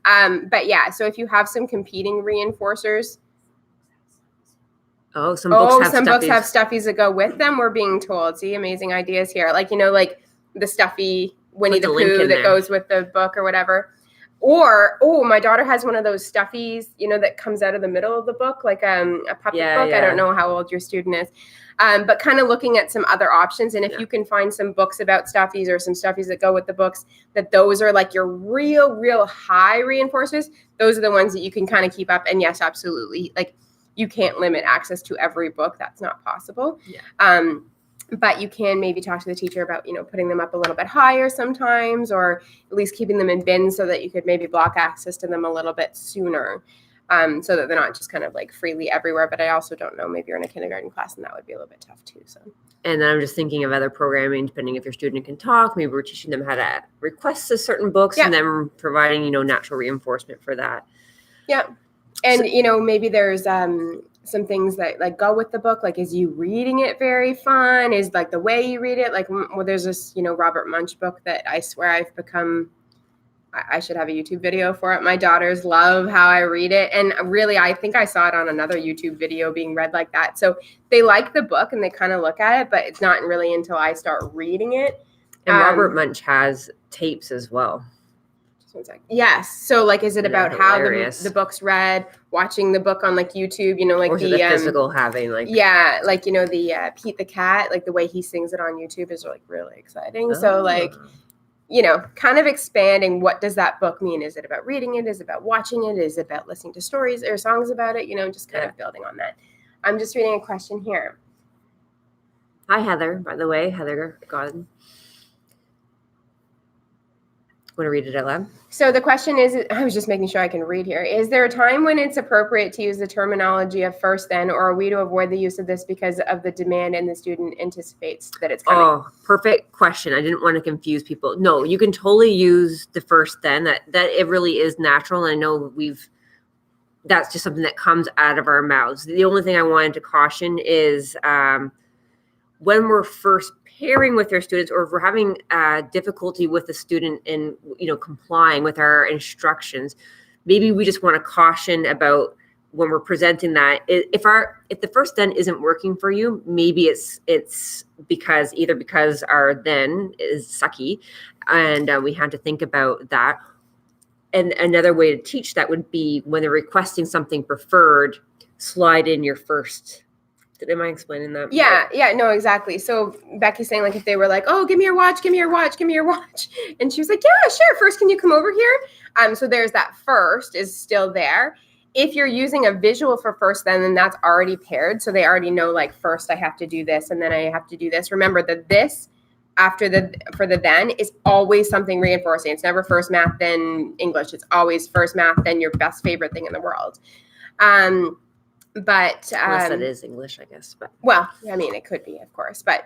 But yeah, so if you have some competing reinforcers. Oh, some books have stuffies that go with them. We're being told. See, amazing ideas here. Like, like the stuffy Winnie the Pooh that goes with the book or whatever. Or, my daughter has one of those stuffies, that comes out of the middle of the book, like a puppet book. Yeah. I don't know how old your student is. But kind of looking at some other options. And if you can find some books about stuffies or some stuffies that go with the books, that those are like your real high reinforcers, those are the ones that you can kind of keep up. And yes, absolutely. Like, you can't limit access to every book. That's not possible. Yeah. But you can maybe talk to the teacher about, putting them up a little bit higher sometimes, or at least keeping them in bins so that you could maybe block access to them a little bit sooner, so that they're not just kind of like freely everywhere. But I also don't know, maybe you're in a kindergarten class and that would be a little bit tough too. So. And then I'm just thinking of other programming, depending if your student can talk, maybe we're teaching them how to request a certain books and then providing, natural reinforcement for that. Yeah. And, maybe there's some things that like go with the book. Like, is you reading it very fun? Is like the way you read it? Like, there's this, Robert Munch book that I swear I've become, I should have a YouTube video for it. My daughters love how I read it. And really, I think I saw it on another YouTube video being read like that. So they like the book and they kind of look at it, but it's not really until I start reading it. And Robert Munch has tapes as well. Yes. So like, is it about how the book's read, watching the book on like YouTube, like or the physical having like, like, the Pete the Cat, like the way he sings it on YouTube is like really exciting. So like, kind of expanding, what does that book mean? Is it about reading it? Is it about watching it? Is it about listening to stories or songs about it? Just kind of building on that. I'm just reading a question here. Hi, Heather, by the way, Heather God. Want to read it out loud? So the question is, I was just making sure I can read here. Is there a time when it's appropriate to use the terminology of first then, or are we to avoid the use of this because of the demand and the student anticipates that it's coming? Oh, perfect question. I didn't want to confuse people. No, you can totally use the first then. That it really is natural. And I know that's just something that comes out of our mouths. The only thing I wanted to caution is when we're first pairing with our students, or if we're having difficulty with the student in, complying with our instructions, maybe we just want to caution about when we're presenting that. If the first then isn't working for you, maybe it's because our then is sucky, and we had to think about that. And another way to teach that would be when they're requesting something preferred, slide in your first. Am I explaining that? Yeah, no, exactly. So Becky's saying, like, if they were like, oh, give me your watch. And she was like, yeah, sure. First, can you come over here? So there's that first is still there. If you're using a visual for first, then that's already paired. So they already know, like, first I have to do this and then I have to do this. Remember that this for the then is always something reinforcing. It's never first math, then English. It's always first math, then your best favorite thing in the world. But Unless that is English, I guess. But well, I mean, it could be, of course, but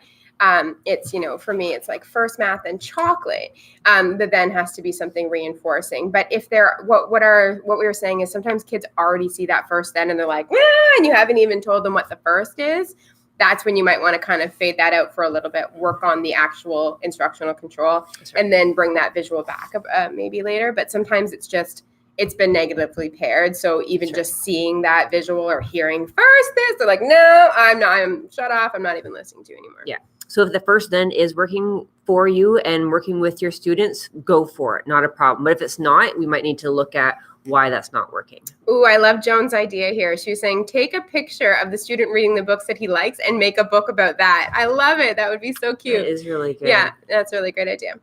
it's, for me, it's like first math and chocolate, that then has to be something reinforcing. But if what we were saying is sometimes kids already see that first then and they're like, and you haven't even told them what the first is. That's when you might want to kind of fade that out for a little bit, work on the actual instructional control, and then bring that visual back maybe later. But sometimes it's been negatively paired. So even just seeing that visual or hearing first this, they're like, no, I'm shut off. I'm not even listening to you anymore. Yeah. So if the first then is working for you and working with your students, go for it. Not a problem. But if it's not, we might need to look at why that's not working. Ooh, I love Joan's idea here. She was saying, take a picture of the student reading the books that he likes and make a book about that. I love it. That would be so cute. It is really good. Yeah, that's a really great idea.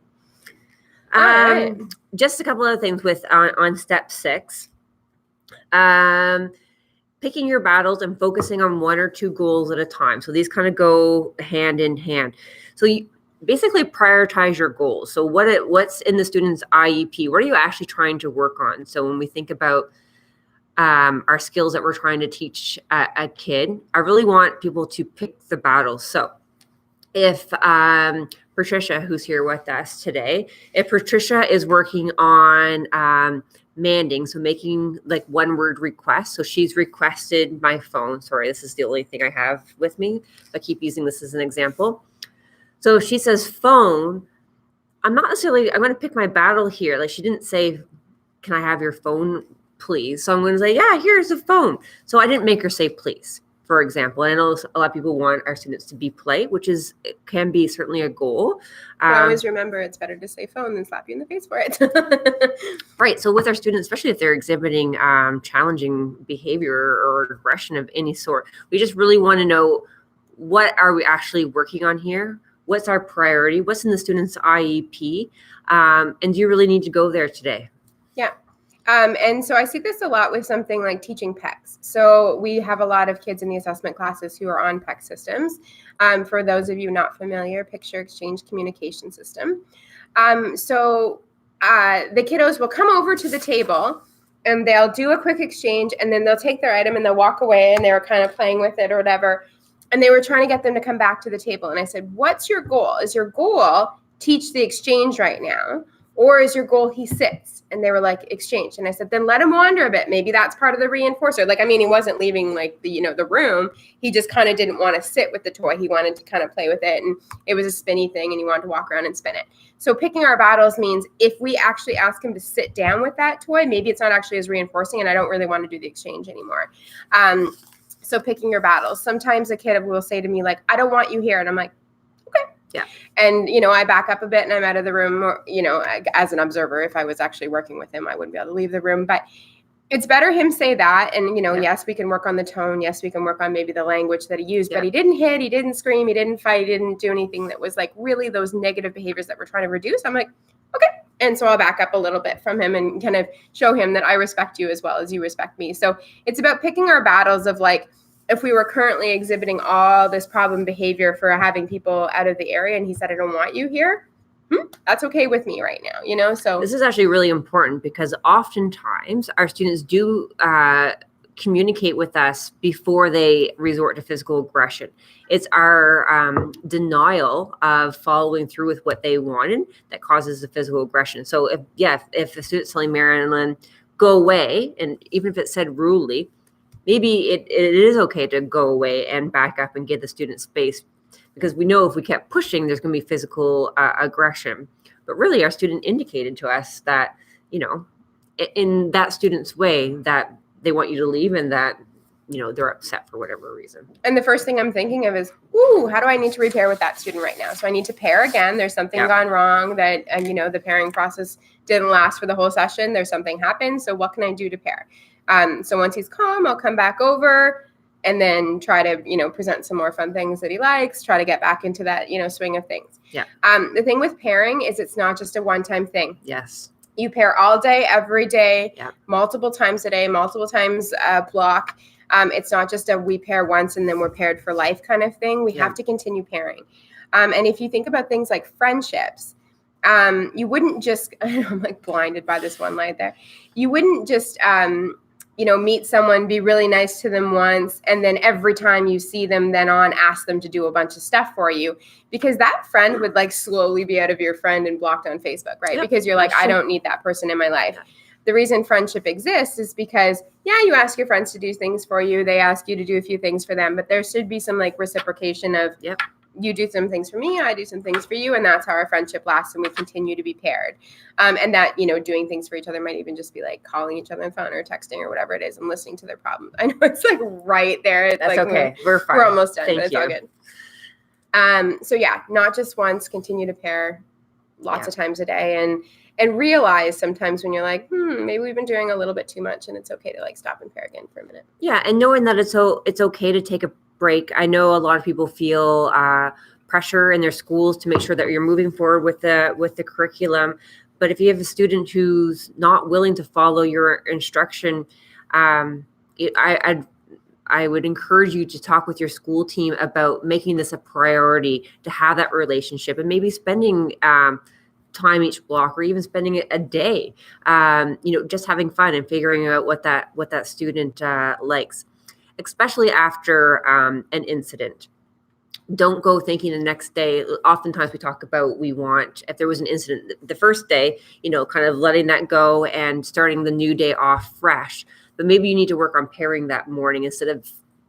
Right. Just a couple other things with on step 6. Picking your battles and focusing on 1 or 2 goals at a time. So these kind of go hand in hand. So you basically prioritize your goals. So what's in the student's IEP? What are you actually trying to work on? So when we think about our skills that we're trying to teach a kid, I really want people to pick the battles. So if Patricia, who's here with us today, if Patricia is working on manding, so making like 1-word requests. So she's requested my phone. Sorry, this is the only thing I have with me. I keep using this as an example. So if she says phone, I'm going to pick my battle here. Like she didn't say, can I have your phone, please? So I'm going to say, yeah, here's the phone. So I didn't make her say please, for example. And I know a lot of people want our students to be polite, which can be certainly a goal. Always remember it's better to say phone than slap you in the face for it. Right. So with our students, especially if they're exhibiting challenging behavior or aggression of any sort, we just really want to know, what are we actually working on here? What's our priority? What's in the student's IEP? And do you really need to go there today? Yeah. And so I see this a lot with something like teaching PECs. So we have a lot of kids in the assessment classes who are on PEC systems. For those of you not familiar, Picture Exchange Communication System. So the kiddos will come over to the table and they'll do a quick exchange and then they'll take their item and they'll walk away and they were kind of playing with it or whatever. And they were trying to get them to come back to the table. And I said, what's your goal? Is your goal teach the exchange right now? Or is your goal he sits? And they were like, exchange. And I said, then let him wander a bit. Maybe that's part of the reinforcer. Like, I mean, he wasn't leaving like the room. He just kind of didn't want to sit with the toy. He wanted to kind of play with it. And it was a spinny thing and he wanted to walk around and spin it. So picking our battles means if we actually ask him to sit down with that toy, maybe it's not actually as reinforcing and I don't really want to do the exchange anymore. So picking your battles. Sometimes a kid will say to me like, I don't want you here. And I'm like, okay. Yeah. And, I back up a bit and I'm out of the room, or, as an observer. If I was actually working with him, I wouldn't be able to leave the room. But it's better him say that. And, yes, we can work on the tone. Yes, we can work on maybe the language that he used. Yeah. But he didn't hit, he didn't scream, he didn't fight, he didn't do anything that was like really those negative behaviors that we're trying to reduce. I'm like, okay. And so I'll back up a little bit from him and kind of show him that I respect you as well as you respect me. So it's about picking our battles of like, if we were currently exhibiting all this problem behavior for having people out of the area and he said, I don't want you here, that's okay with me right now, so. This is actually really important because oftentimes our students do communicate with us before they resort to physical aggression. It's our denial of following through with what they wanted that causes the physical aggression. So if the student's telling Marilyn, go away, and even if it said rudely, maybe it is okay to go away and back up and give the student space, because we know if we kept pushing, there's going to be physical aggression. But really, our student indicated to us that, in that student's way, that they want you to leave and that, they're upset for whatever reason. And the first thing I'm thinking of is, how do I need to repair with that student right now? So I need to pair again. There's something gone wrong that, the pairing process didn't last for the whole session. There's something happened. So what can I do to pair? So once he's calm, I'll come back over and then try to, present some more fun things that he likes, try to get back into that, swing of things. Yeah. The thing with pairing is it's not just a one-time thing. Yes. You pair all day, every day, multiple times a day, multiple times a block. It's not just we pair once and then we're paired for life kind of thing. We have to continue pairing. And if you think about things like friendships, you wouldn't just, I'm like blinded by this one light there. You wouldn't just meet someone, be really nice to them once, and then every time you see them then on, ask them to do a bunch of stuff for you, because that friend would like slowly be out of your friend and blocked on Facebook, right? Yep, Because you're like, that's I true. don't need that person in my life. Yeah. The reason friendship exists is because, you ask your friends to do things for you. They ask you to do a few things for them, but there should be some like reciprocation of, Yep. you do some things for me, I do some things for you, and that's how our friendship lasts, and we continue to be paired. And that, doing things for each other might even just be like calling each other on the phone or texting or whatever it is and listening to their problems. I know it's like right there. It's That's like, okay. We're fine. We're almost done, Thank but it's you. all good. So yeah, not just once, continue to pair lots of times a day, and realize sometimes when you're like, maybe we've been doing a little bit too much, and it's okay to like stop and pair again for a minute. Yeah, and knowing that it's okay to take a break. I know a lot of people feel pressure in their schools to make sure that you're moving forward with the curriculum. But if you have a student who's not willing to follow your instruction, I would encourage you to talk with your school team about making this a priority, to have that relationship, and maybe spending time each block, or even spending a day, just having fun and figuring out what that student likes, especially after an incident. Don't go thinking the next day. Oftentimes we talk about, if there was an incident the first day, kind of letting that go and starting the new day off fresh. But maybe you need to work on pairing that morning instead of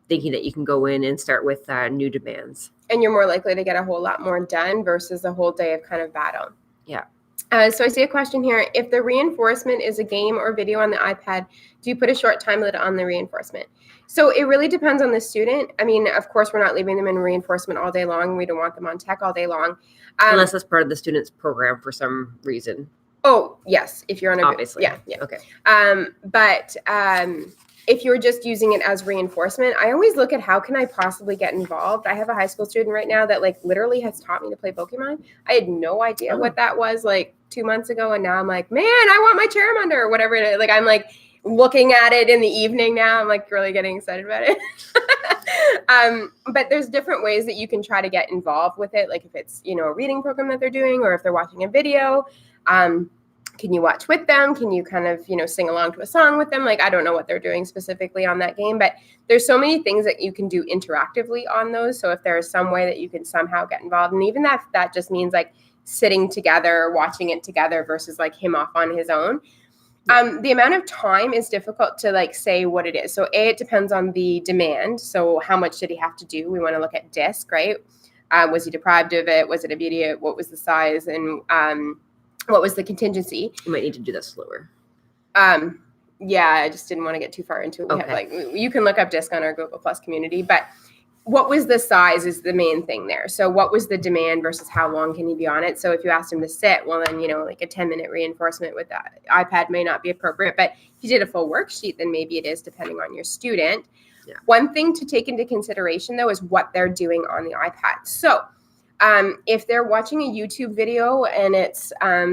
thinking that you can go in and start with new demands. And you're more likely to get a whole lot more done versus a whole day of kind of battle. Yeah. So I see a question here. If the reinforcement is a game or video on the iPad, do you put a short time limit on the reinforcement? So it really depends on the student. I mean, of course, we're not leaving them in reinforcement all day long. We don't want them on tech all day long. Unless that's part of the student's program for some reason. Oh, yes. If you're on obviously. Yeah. Okay. But if you're just using it as reinforcement, I always look at how can I possibly get involved. I have a high school student right now that like literally has taught me to play Pokemon. I had no idea what that was like 2 months ago. And now I'm like, man, I want my Charmander or whatever it is. Like, I'm like looking at it in the evening now. I'm like really getting excited about it. But there's different ways that you can try to get involved with it. Like if it's, a reading program that they're doing, or if they're watching a video, can you watch with them? Can you kind of, sing along to a song with them? Like, I don't know what they're doing specifically on that game, but there's so many things that you can do interactively on those. So if there is some way that you can somehow get involved, and even that just means like sitting together, watching it together versus like him off on his own. The amount of time is difficult to like say what it is. So it depends on the demand. So how much did he have to do? We want to look at disc, right? Was he deprived of it? Was it immediate? What was the size? And what was the contingency? You might need to do that slower. Yeah, I just didn't want to get too far into it. We have you can look up disc on our Google Plus community, but what was the size is the main thing there. So what was the demand versus how long can he be on it? So if you asked him to sit, well then, like a 10-minute reinforcement with that iPad may not be appropriate, but if you did a full worksheet, then maybe it is depending on your student. Yeah. One thing to take into consideration though is what they're doing on the iPad. So if they're watching a YouTube video and it's a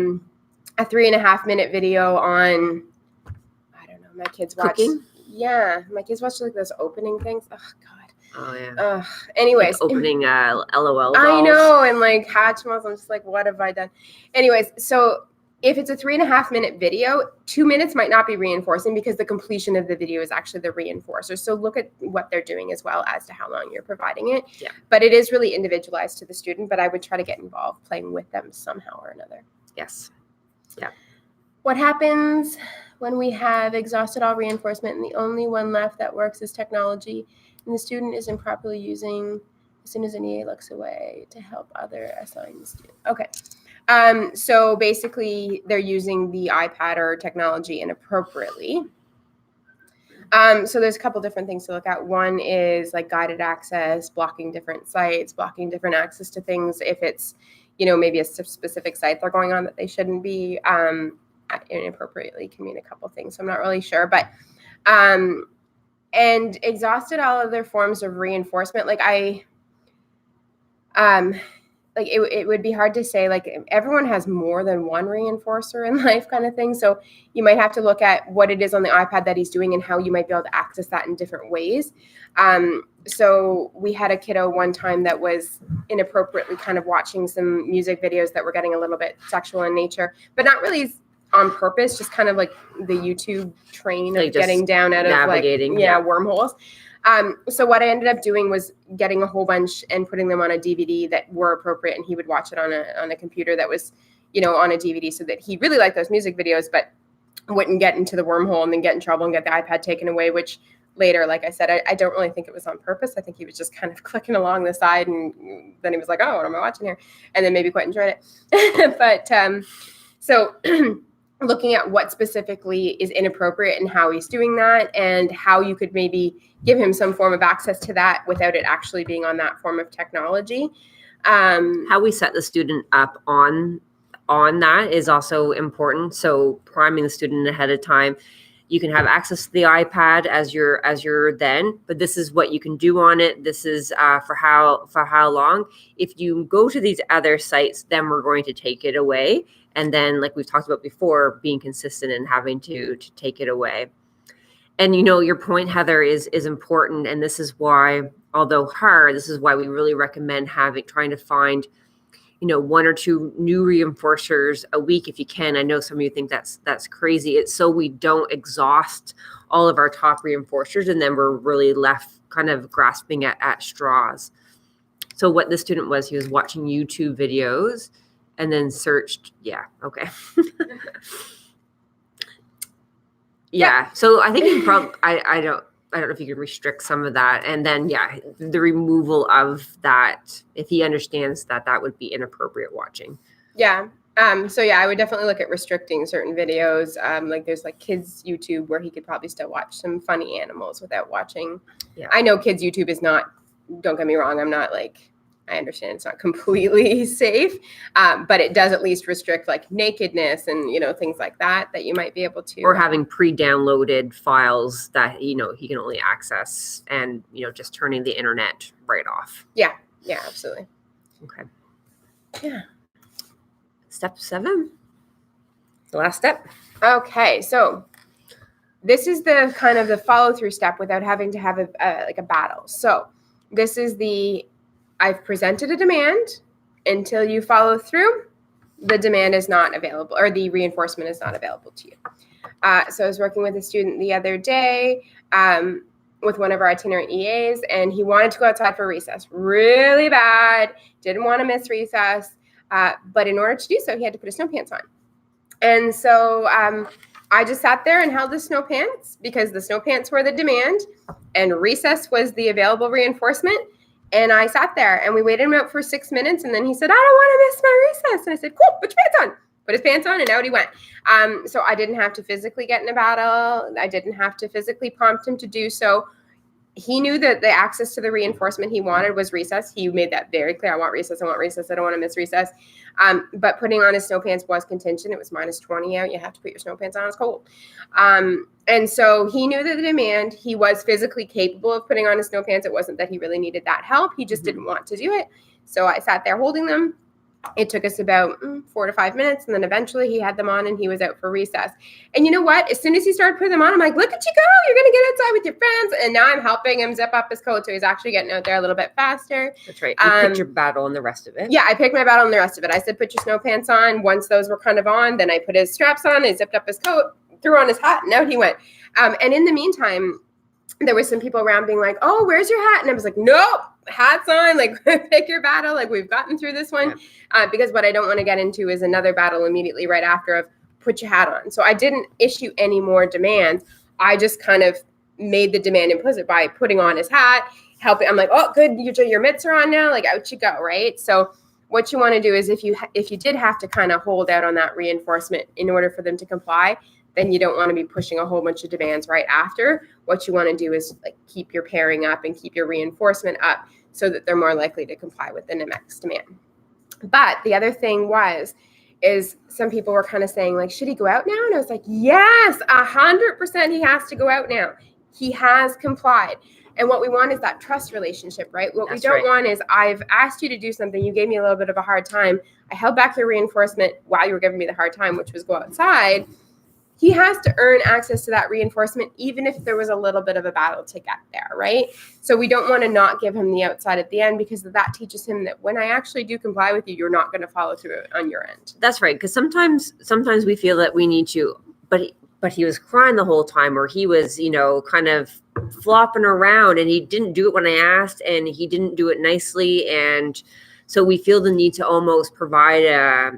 3.5-minute video on, I don't know, my kids watch. Cooking? Yeah, my kids watch like those opening things. Oh God. Oh yeah. Anyways, like opening LOL dolls. I know, and like Hatchimals. I'm just like, what have I done? Anyways, so if it's a 3.5-minute video, 2 minutes might not be reinforcing because the completion of the video is actually the reinforcer. So look at what they're doing as well as to how long you're providing it. Yeah. But it is really individualized to the student, but I would try to get involved playing with them somehow or another. Yes. Yeah. What happens when we have exhausted all reinforcement and the only one left that works is technology, and the student is improperly using as soon as an EA looks away to help other assigned student? Okay. So basically they're using the iPad or technology inappropriately. So there's a couple different things to look at. One is like guided access, blocking different sites, blocking different access to things. If it's, maybe a specific site they're going on that they shouldn't be, inappropriately can mean a couple things. So I'm not really sure, but, and exhausted all other forms of reinforcement. Like it would be hard to say, like everyone has more than one reinforcer in life kind of thing. So you might have to look at what it is on the iPad that he's doing and how you might be able to access that in different ways. So we had a kiddo one time that was inappropriately kind of watching some music videos that were getting a little bit sexual in nature, but not really on purpose, just kind of like the YouTube train Like of just getting down out of navigating, like, yeah. wormholes. So what I ended up doing was getting a whole bunch and putting them on a DVD that were appropriate, and he would watch it on a computer that was, on a DVD, so that he really liked those music videos, but wouldn't get into the wormhole and then get in trouble and get the iPad taken away, which later, like I said, I don't really think it was on purpose. I think he was just kind of clicking along the side, and then he was like, oh, what am I watching here? And then maybe quite enjoyed it. But so looking at what specifically is inappropriate and how he's doing that, and how you could maybe give him some form of access to that without it actually being on that form of technology. How we set the student up on that is also important. So priming the student ahead of time. You can have access to the iPad as you're then, but this is what you can do on it. This is for how long. If you go to these other sites, then we're going to take it away. And then, like we've talked about before, being consistent and having to take it away. And your point, Heather, is important. And this is why, although hard, this is why we really recommend trying to find one or two new reinforcers a week if you can. I know some of you think that's crazy. It's so we don't exhaust all of our top reinforcers, and then we're really left kind of grasping at straws. So what the student was, he was watching YouTube videos and then searched. Yeah. Okay. Yeah. So I think you probably, I don't know if you could restrict some of that. And then, the removal of that, if he understands that would be inappropriate watching. Yeah. So I would definitely look at restricting certain videos. Like there's like kids YouTube where he could probably still watch some funny animals without watching. Yeah. I know kids YouTube is not, don't get me wrong, I understand it's not completely safe, but it does at least restrict like nakedness and, things like that you might be able to. Or having pre-downloaded files that, he can only access, and, just turning the internet right off. Yeah. Yeah, absolutely. Okay. Yeah. Step 7. The last step. Okay. So this is the kind of the follow-through step without having to have a battle. So this is I've presented a demand. Until you follow through, the demand is not available, or the reinforcement is not available to you. So I was working with a student the other day with one of our itinerant EAs, and he wanted to go outside for recess really bad, didn't want to miss recess, but in order to do so, he had to put his snow pants on. And so I just sat there and held the snow pants, because the snow pants were the demand and recess was the available reinforcement. And I sat there and we waited him out for 6 minutes. And then he said, I don't want to miss my recess. And I said, cool, put your pants on. Put his pants on, and out he went. So I didn't have to physically get in a battle. I didn't have to physically prompt him to do so. He knew that the access to the reinforcement he wanted was recess. He made that very clear. I want recess. I want recess. I don't want to miss recess. But putting on his snow pants was contingent. It was -20 out. You have to put your snow pants on. It's cold. And so he knew that the demand, he was physically capable of putting on his snow pants. It wasn't that he really needed that help. He just didn't want to do it. So I sat there holding them. It took us about 4 to 5 minutes. And then eventually he had them on and he was out for recess. And you know what? As soon as he started putting them on, I'm like, look at you go. You're going to get outside with your friends. And now I'm helping him zip up his coat. So he's actually getting out there a little bit faster. That's right. You picked your battle and the rest of it. Yeah, I picked my battle and the rest of it. I said, put your snow pants on. Once those were kind of on, then I put his straps on. I zipped up his coat, threw on his hat, and out he went. And in the meantime, there was some people around being like, oh, where's your hat? And I was like, nope, hat's on. Like, pick your battle. Like, we've gotten through this one. Yeah. Because what I don't want to get into is another battle immediately right after of put your hat on. So I didn't issue any more demands. I just kind of made the demand implicit by putting on his hat, helping. I'm like, oh, good, your mitts are on now. Like, out you go, right? So what you want to do is if you did have to kind of hold out on that reinforcement in order for them to comply, then you don't want to be pushing a whole bunch of demands right after. What you want to do is like keep your pairing up and keep your reinforcement up so that they're more likely to comply with the next demand. But the other thing is some people were kind of saying like, should he go out now? And I was like, yes, 100% he has to go out now. He has complied. And what we want is that trust relationship, right? What we don't want is I've asked you to do something. You gave me a little bit of a hard time. I held back your reinforcement while you were giving me the hard time, which was go outside. he has to earn access to that reinforcement, even if there was a little bit of a battle to get there, right? So we don't want to not give him the outside at the end, because that teaches him that when I actually do comply with you, you're not going to follow through on your end. That's right. Because sometimes we feel that we need to, but he was crying the whole time, or he was, kind of flopping around, and he didn't do it when I asked, and he didn't do it nicely. And so we feel the need to almost provide a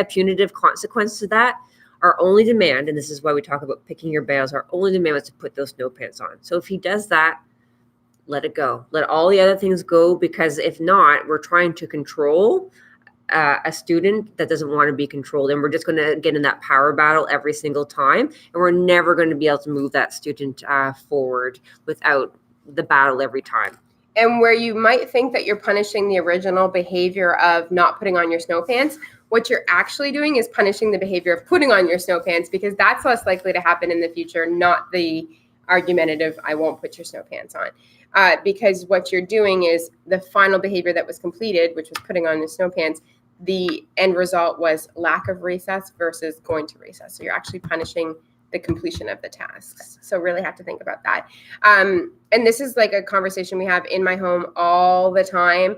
punitive consequence to that. Our only demand, and this is why we talk about picking your battles, our only demand was to put those snow pants on. So if he does that, let it go. Let all the other things go, because if not, we're trying to control a student that doesn't want to be controlled, and we're just going to get in that power battle every single time, and we're never going to be able to move that student forward without the battle every time. And where you might think that you're punishing the original behavior of not putting on your snow pants, what you're actually doing is punishing the behavior of putting on your snow pants, because that's less likely to happen in the future, not the argumentative, I won't put your snow pants on. Because what you're doing is the final behavior that was completed, which was putting on the snow pants, the end result was lack of recess versus going to recess. So you're actually punishing the completion of the tasks. So really have to think about that. And this is like a conversation we have in my home all the time.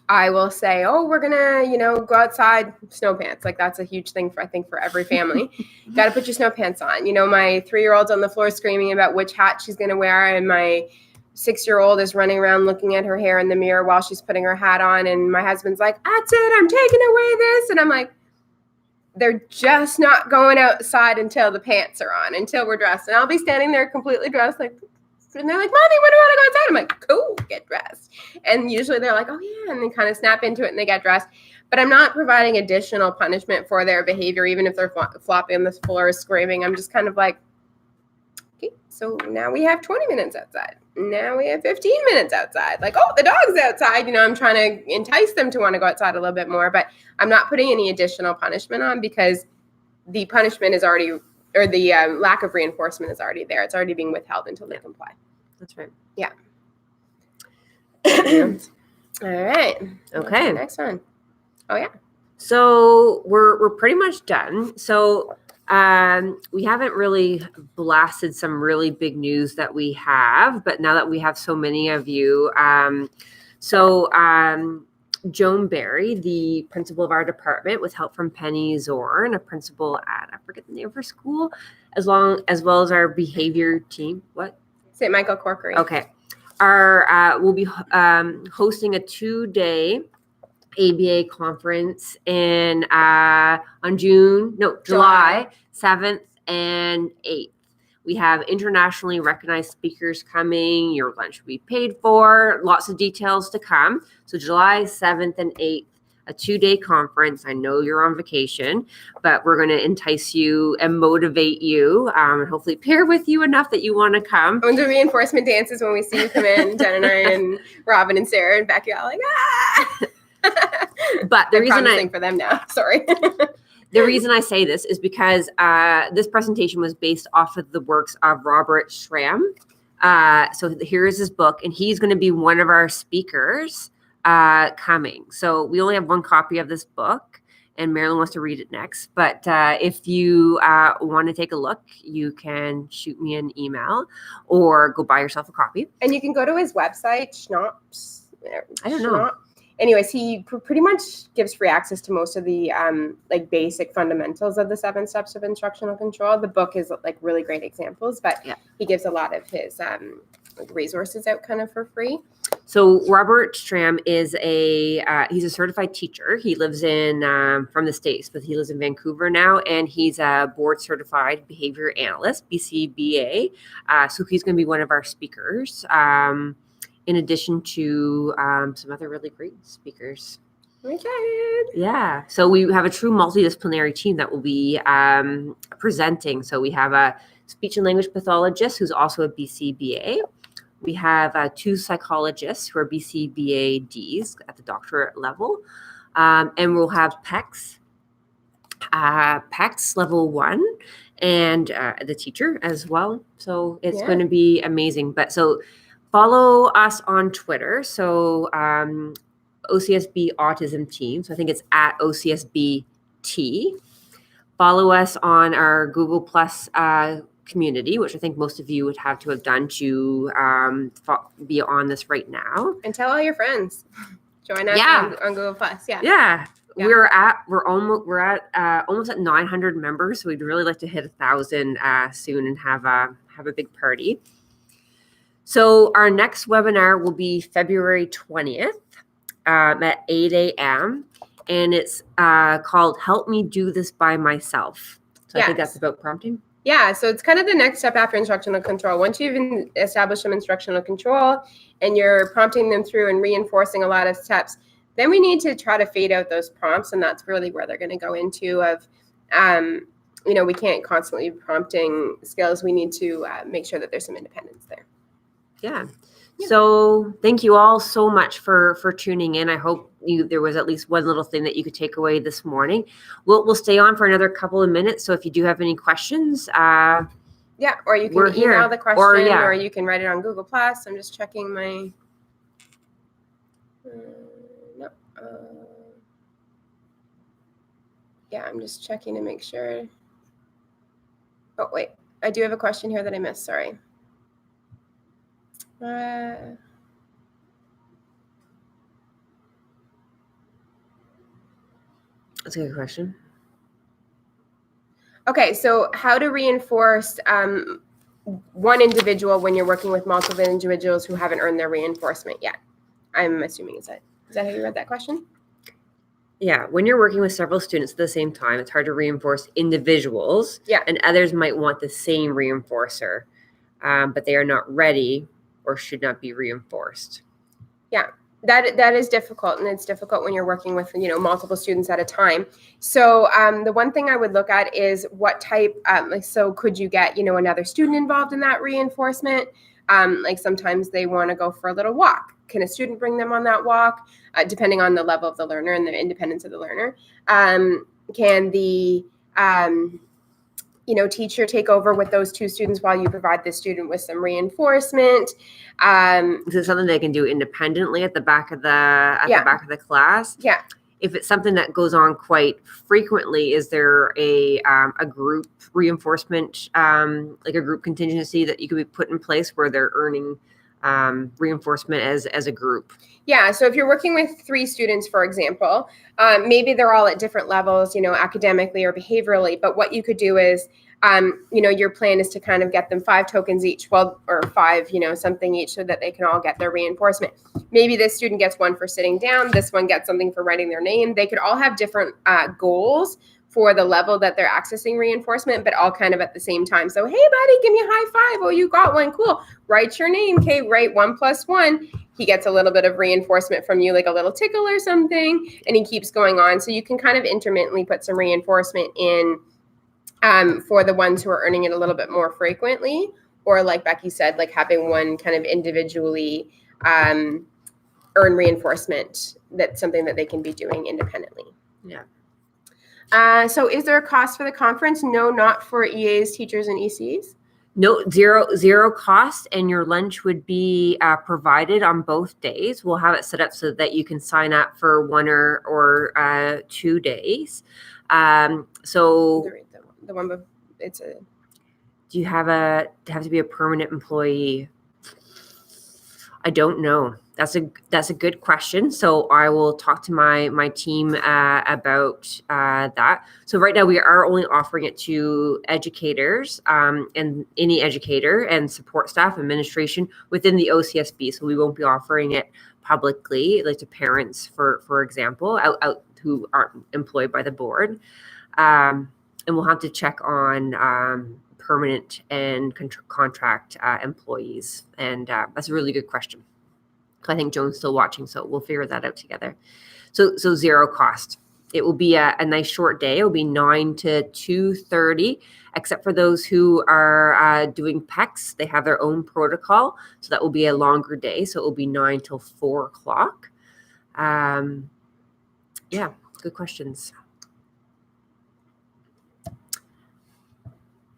I will say, oh, we're gonna, go outside, snow pants. Like that's a huge thing I think for every family. Got to put your snow pants on. My 3-year-old's on the floor screaming about which hat she's gonna wear, and my 6-year-old is running around looking at her hair in the mirror while she's putting her hat on. And my husband's like, that's it, I'm taking away this. And I'm like, they're just not going outside until the pants are on, until we're dressed. And I'll be standing there completely dressed, like, and they're like, Mommy, when do I want to go outside? I'm like, cool, get dressed. And usually they're like, oh yeah, and they kind of snap into it and they get dressed. But I'm not providing additional punishment for their behavior, even if they're flopping on the floor screaming. I'm just kind of like, okay, so now we have 20 minutes outside. Now we have 15 minutes outside. Like, oh, the dog's outside. I'm trying to entice them to want to go outside a little bit more, but I'm not putting any additional punishment on, because the punishment is already, or the lack of reinforcement is already there. It's already being withheld until they comply. That's right. Yeah. All right. Okay. Next one. Oh yeah. So we're pretty much done. So we haven't really blasted some really big news that we have, but now that we have so many of you, Joan Berry, the principal of our department, with help from Penny Zorn, a principal at, I forget the name of her school, as well as our behavior team. What? St. Michael Corkery. Okay. We'll be hosting a 2-day ABA conference on July 7th and 8th. We have internationally recognized speakers coming. Your lunch will be paid for. Lots of details to come. So July 7th and 8th, a 2-day conference. I know you're on vacation, but we're going to entice you and motivate you, and hopefully pair with you enough that you want to come. And the reinforcement dances when we see you come in. Jen and I and Robin and Sarah and Becky all like, ah! But the reason for them now, sorry. The reason I say this is because this presentation was based off of the works of Robert Schramm. So here is his book, and he's going to be one of our speakers coming. So we only have one copy of this book, and Marilyn wants to read it next. But if you want to take a look, you can shoot me an email or go buy yourself a copy. And you can go to his website, Schnaps. I don't know. Anyways, he pretty much gives free access to most of the basic fundamentals of the 7 steps of instructional control. The book is really great examples, but he gives a lot of his resources out kind of for free. So Robert Schramm is he's a certified teacher. He lives from the States, but he lives in Vancouver now, and he's a board certified behavior analyst, BCBA. So he's going to be one of our speakers. In addition to some other really great speakers. Okay. Yeah. So we have a true multidisciplinary team that will be presenting. So we have a speech and language pathologist who's also a BCBA. We have 2 psychologists who are BCBA-Ds at the doctorate level. And we'll have PECS level 1 and the teacher as well. So it's going to be amazing. Follow us on Twitter. So OCSB Autism Team. So I think it's at OCSBT. Follow us on our Google Plus community, which I think most of you would have to have done to be on this right now. And tell all your friends. Join us on Google Plus. Yeah. Yeah. We're almost at 900 members, so we'd really like to hit 1,000 soon and have a big party. So our next webinar will be February 20th at 8 a.m. and it's called "Help Me Do This by Myself." So I think that's about prompting. Yeah, so it's kind of the next step after instructional control. Once you've established some instructional control and you're prompting them through and reinforcing a lot of steps, then we need to try to fade out those prompts, and that's really where they're going to go into of, we can't constantly be prompting skills. We need to make sure that there's some independence there. Yeah. So thank you all so much for tuning in. I hope there was at least one little thing that you could take away this morning. We'll stay on for another couple of minutes. So if you do have any questions, or you can email the question, or you can write it on Google Plus. I'm just checking my. I'm just checking to make sure. Oh wait, I do have a question here that I missed. Sorry. That's a good question. Okay, so how to reinforce one individual when you're working with multiple individuals who haven't earned their reinforcement yet? I'm assuming is that how you read that question? Yeah, when you're working with several students at the same time, it's hard to reinforce individuals. Yeah. And others might want the same reinforcer, but they are not ready or should not be reinforced. Yeah, that is difficult, and it's difficult when you're working with multiple students at a time. So the one thing I would look at is what type. So could you get another student involved in that reinforcement? Like sometimes they want to go for a little walk. Can a student bring them on that walk? Depending on the level of the learner and the independence of the learner. Can the teacher take over with those two students while you provide the student with some reinforcement? Is it something they can do independently at the back of the back of the class? Yeah. If it's something that goes on quite frequently, is there a group reinforcement, like a group contingency that you could be put in place where they're earning reinforcement as a group? Yeah, so if you're working with 3 students, for example, maybe they're all at different levels, academically or behaviorally, but what you could do is, your plan is to kind of get them 5 tokens each, or 5, something each, so that they can all get their reinforcement. Maybe this student gets 1 for sitting down, this one gets something for writing their name. They could all have different goals for the level that they're accessing reinforcement, but all kind of at the same time. So, hey, buddy, give me a high five. Oh, you got 1. Cool. Write your name. Okay, write 1 + 1. He gets a little bit of reinforcement from you, like a little tickle or something, and he keeps going on. So you can kind of intermittently put some reinforcement in for the ones who are earning it a little bit more frequently, or like Becky said, like having one kind of individually earn reinforcement. That's something that they can be doing independently. Yeah. So is there a cost for the conference? No, not for EAs, teachers, and ECs. No, zero cost, and your lunch would be provided on both days. We'll have it set up so that you can sign up for 1 or 2 days. So the one, it's a. Do you have to be a permanent employee? I don't know. That's a good question. So I will talk to my team about that. So right now we are only offering it to educators and any educator and support staff, administration within the OCSB. So we won't be offering it publicly, like to parents, for example, out who aren't employed by the board. And we'll have to check on permanent and contract employees. And that's a really good question. I think Joan's still watching, so we'll figure that out together. So zero cost. It will be a nice short day. It will be 9 to 2:30, except for those who are doing PECs. They have their own protocol, so that will be a longer day. So it will be 9 till 4 o'clock. Yeah, good questions.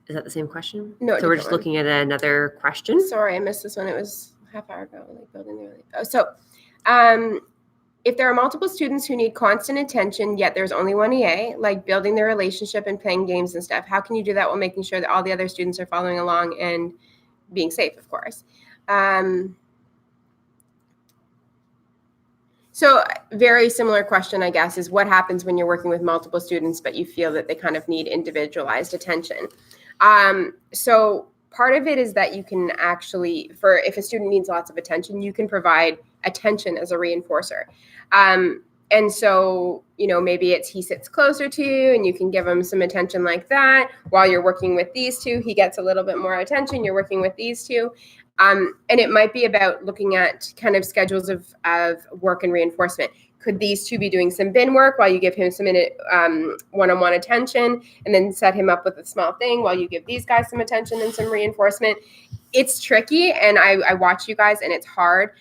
Is that the same question? No. So we're just looking at another question. Sorry, I missed this one. It was half hour ago. Like building the. If there are multiple students who need constant attention, yet there's only one EA, like building their relationship and playing games and stuff, how can you do that while making sure that all the other students are following along and being safe, of course? So very similar question, I guess, is what happens when you're working with multiple students, but you feel that they kind of need individualized attention? So part of it is that you can actually, if a student needs lots of attention, you can provide attention as a reinforcer. And so, maybe it's he sits closer to you and you can give him some attention like that. While you're working with these two, he gets a little bit more attention. You're working with these two. And it might be about looking at kind of schedules of work and reinforcement. Could these two be doing some bin work while you give him some one-on-one attention, and then set him up with a small thing while you give these guys some attention and some reinforcement? It's tricky, and I watch you guys, and it's hard.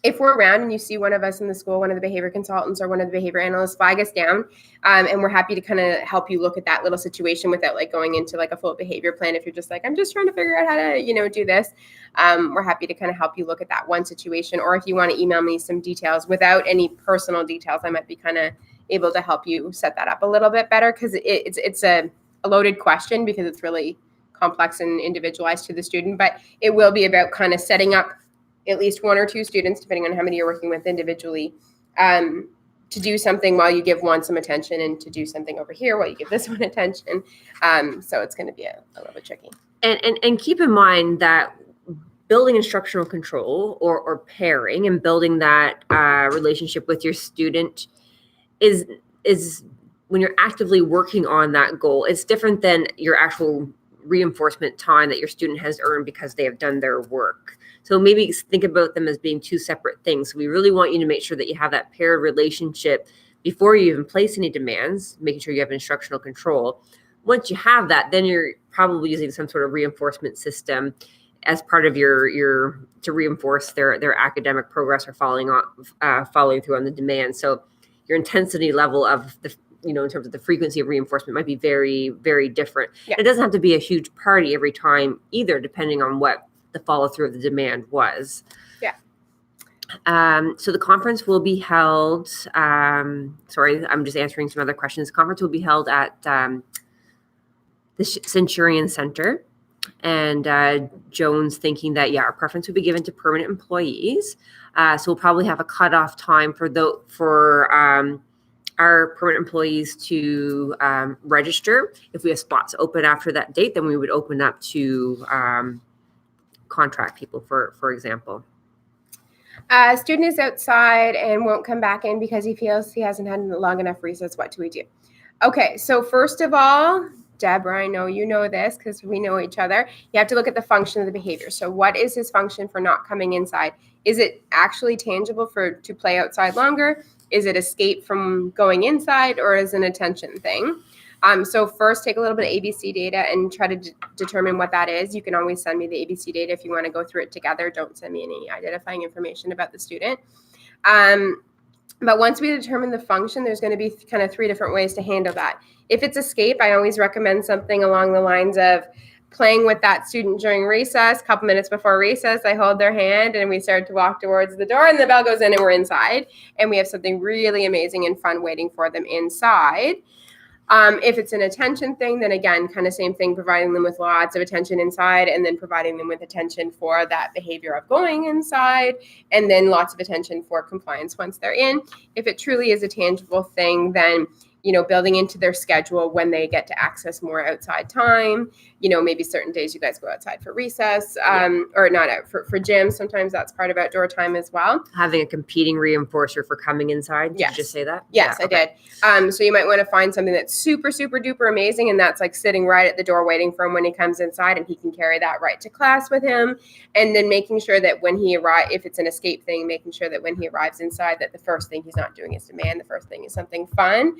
If we're around and you see one of us in the school, one of the behavior consultants or one of the behavior analysts, flag us down, and we're happy to kind of help you look at that little situation without like going into like a full behavior plan. If you're just like, I'm just trying to figure out how to, do this, we're happy to kind of help you look at that one situation. Or if you want to email me some details without any personal details, I might be kind of able to help you set that up a little bit better, because it's a loaded question because it's really complex and individualized to the student. But it will be about kind of setting up at least one or two students, depending on how many you're working with individually, to do something while you give one some attention, and to do something over here while you give this one attention. So it's going to be a little bit tricky. And keep in mind that building instructional control or pairing and building that relationship with your student is when you're actively working on that goal. It's different than your actual reinforcement time that your student has earned because they have done their work. So maybe think about them as being two separate things. We really want you to make sure that you have that paired relationship before you even place any demands, making sure you have instructional control. Once you have that, then you're probably using some sort of reinforcement system as part of your to reinforce their academic progress or following through on the demand. So your intensity level of the in terms of the frequency of reinforcement might be very, very different. Yeah. It doesn't have to be a huge party every time either, depending on what the follow through of the demand was. Yeah. So the conference will be held, sorry, I'm just answering some other questions. The conference will be held at the Centurion Center. And Joan's thinking that, our preference would be given to permanent employees. So we'll probably have a cutoff time for our permanent employees to register. If we have spots open after that date, then we would open up to contract people, for example. A student is outside and won't come back in because he feels he hasn't had long enough recess. What do we do? Okay, so first of all, Deborah, I know you know this because we know each other. You have to look at the function of the behavior. So what is his function for not coming inside? Is it actually tangible to play outside longer? Is it escape from going inside, or is it an attention thing? So first, take a little bit of ABC data and try to determine what that is. You can always send me the ABC data if you want to go through it together. Don't send me any identifying information about the student. But once we determine the function, there's going to be kind of 3 different ways to handle that. If it's escape, I always recommend something along the lines of playing with that student during recess. A couple minutes before recess, I hold their hand and we start to walk towards the door, and the bell goes in and we're inside. And we have something really amazing and fun waiting for them inside. If it's an attention thing, then again, kind of same thing, providing them with lots of attention inside, and then providing them with attention for that behavior of going inside, and then lots of attention for compliance once they're in. If it truly is a tangible thing, then building into their schedule when they get to access more outside time. Maybe certain days you guys go outside for recess, or not out for gym. Sometimes that's part of outdoor time as well. Having a competing reinforcer for coming inside. Did Yes. you just say that? Yes, I did. So you might want to find something that's super, super duper amazing, and that's like sitting right at the door waiting for him when he comes inside, and he can carry that right to class with him. And then making sure that when he arrives, if it's an escape thing, making sure that when he arrives inside, that the first thing he's not doing is demand. The first thing is something fun.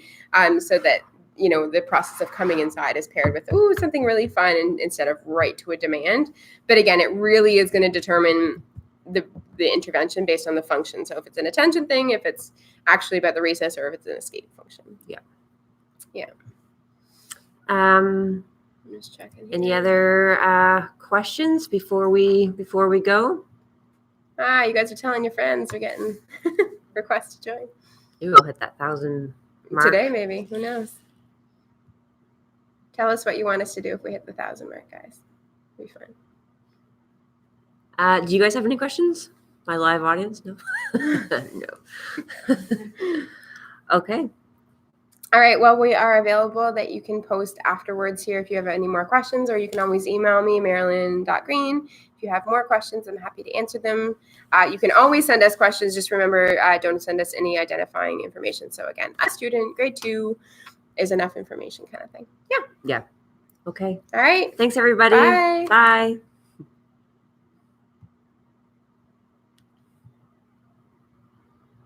So that, the process of coming inside is paired with, something really fun, and instead of right to a demand. But again, it really is going to determine the intervention based on the function. So if it's an attention thing, if it's actually about the recess, or if it's an escape function. Yeah. I'm just checking here. Any other questions before we go? You guys are telling your friends we're getting requests to join. Maybe we'll hit that 1,000 mark. Today, maybe. Who knows? Tell us what you want us to do if we hit the 1,000 mark, guys. It'll be fun. Do you guys have any questions? My live audience? No. No. Okay. All right. Well, we are available that you can post afterwards here if you have any more questions, or you can always email me, marilyn.green. If you have more questions, I'm happy to answer them. You can always send us questions. Just remember, don't send us any identifying information. So again, a student, grade 2 is enough information kind of thing. Yeah. Yeah. Okay. All right. Thanks, everybody. Bye. Bye.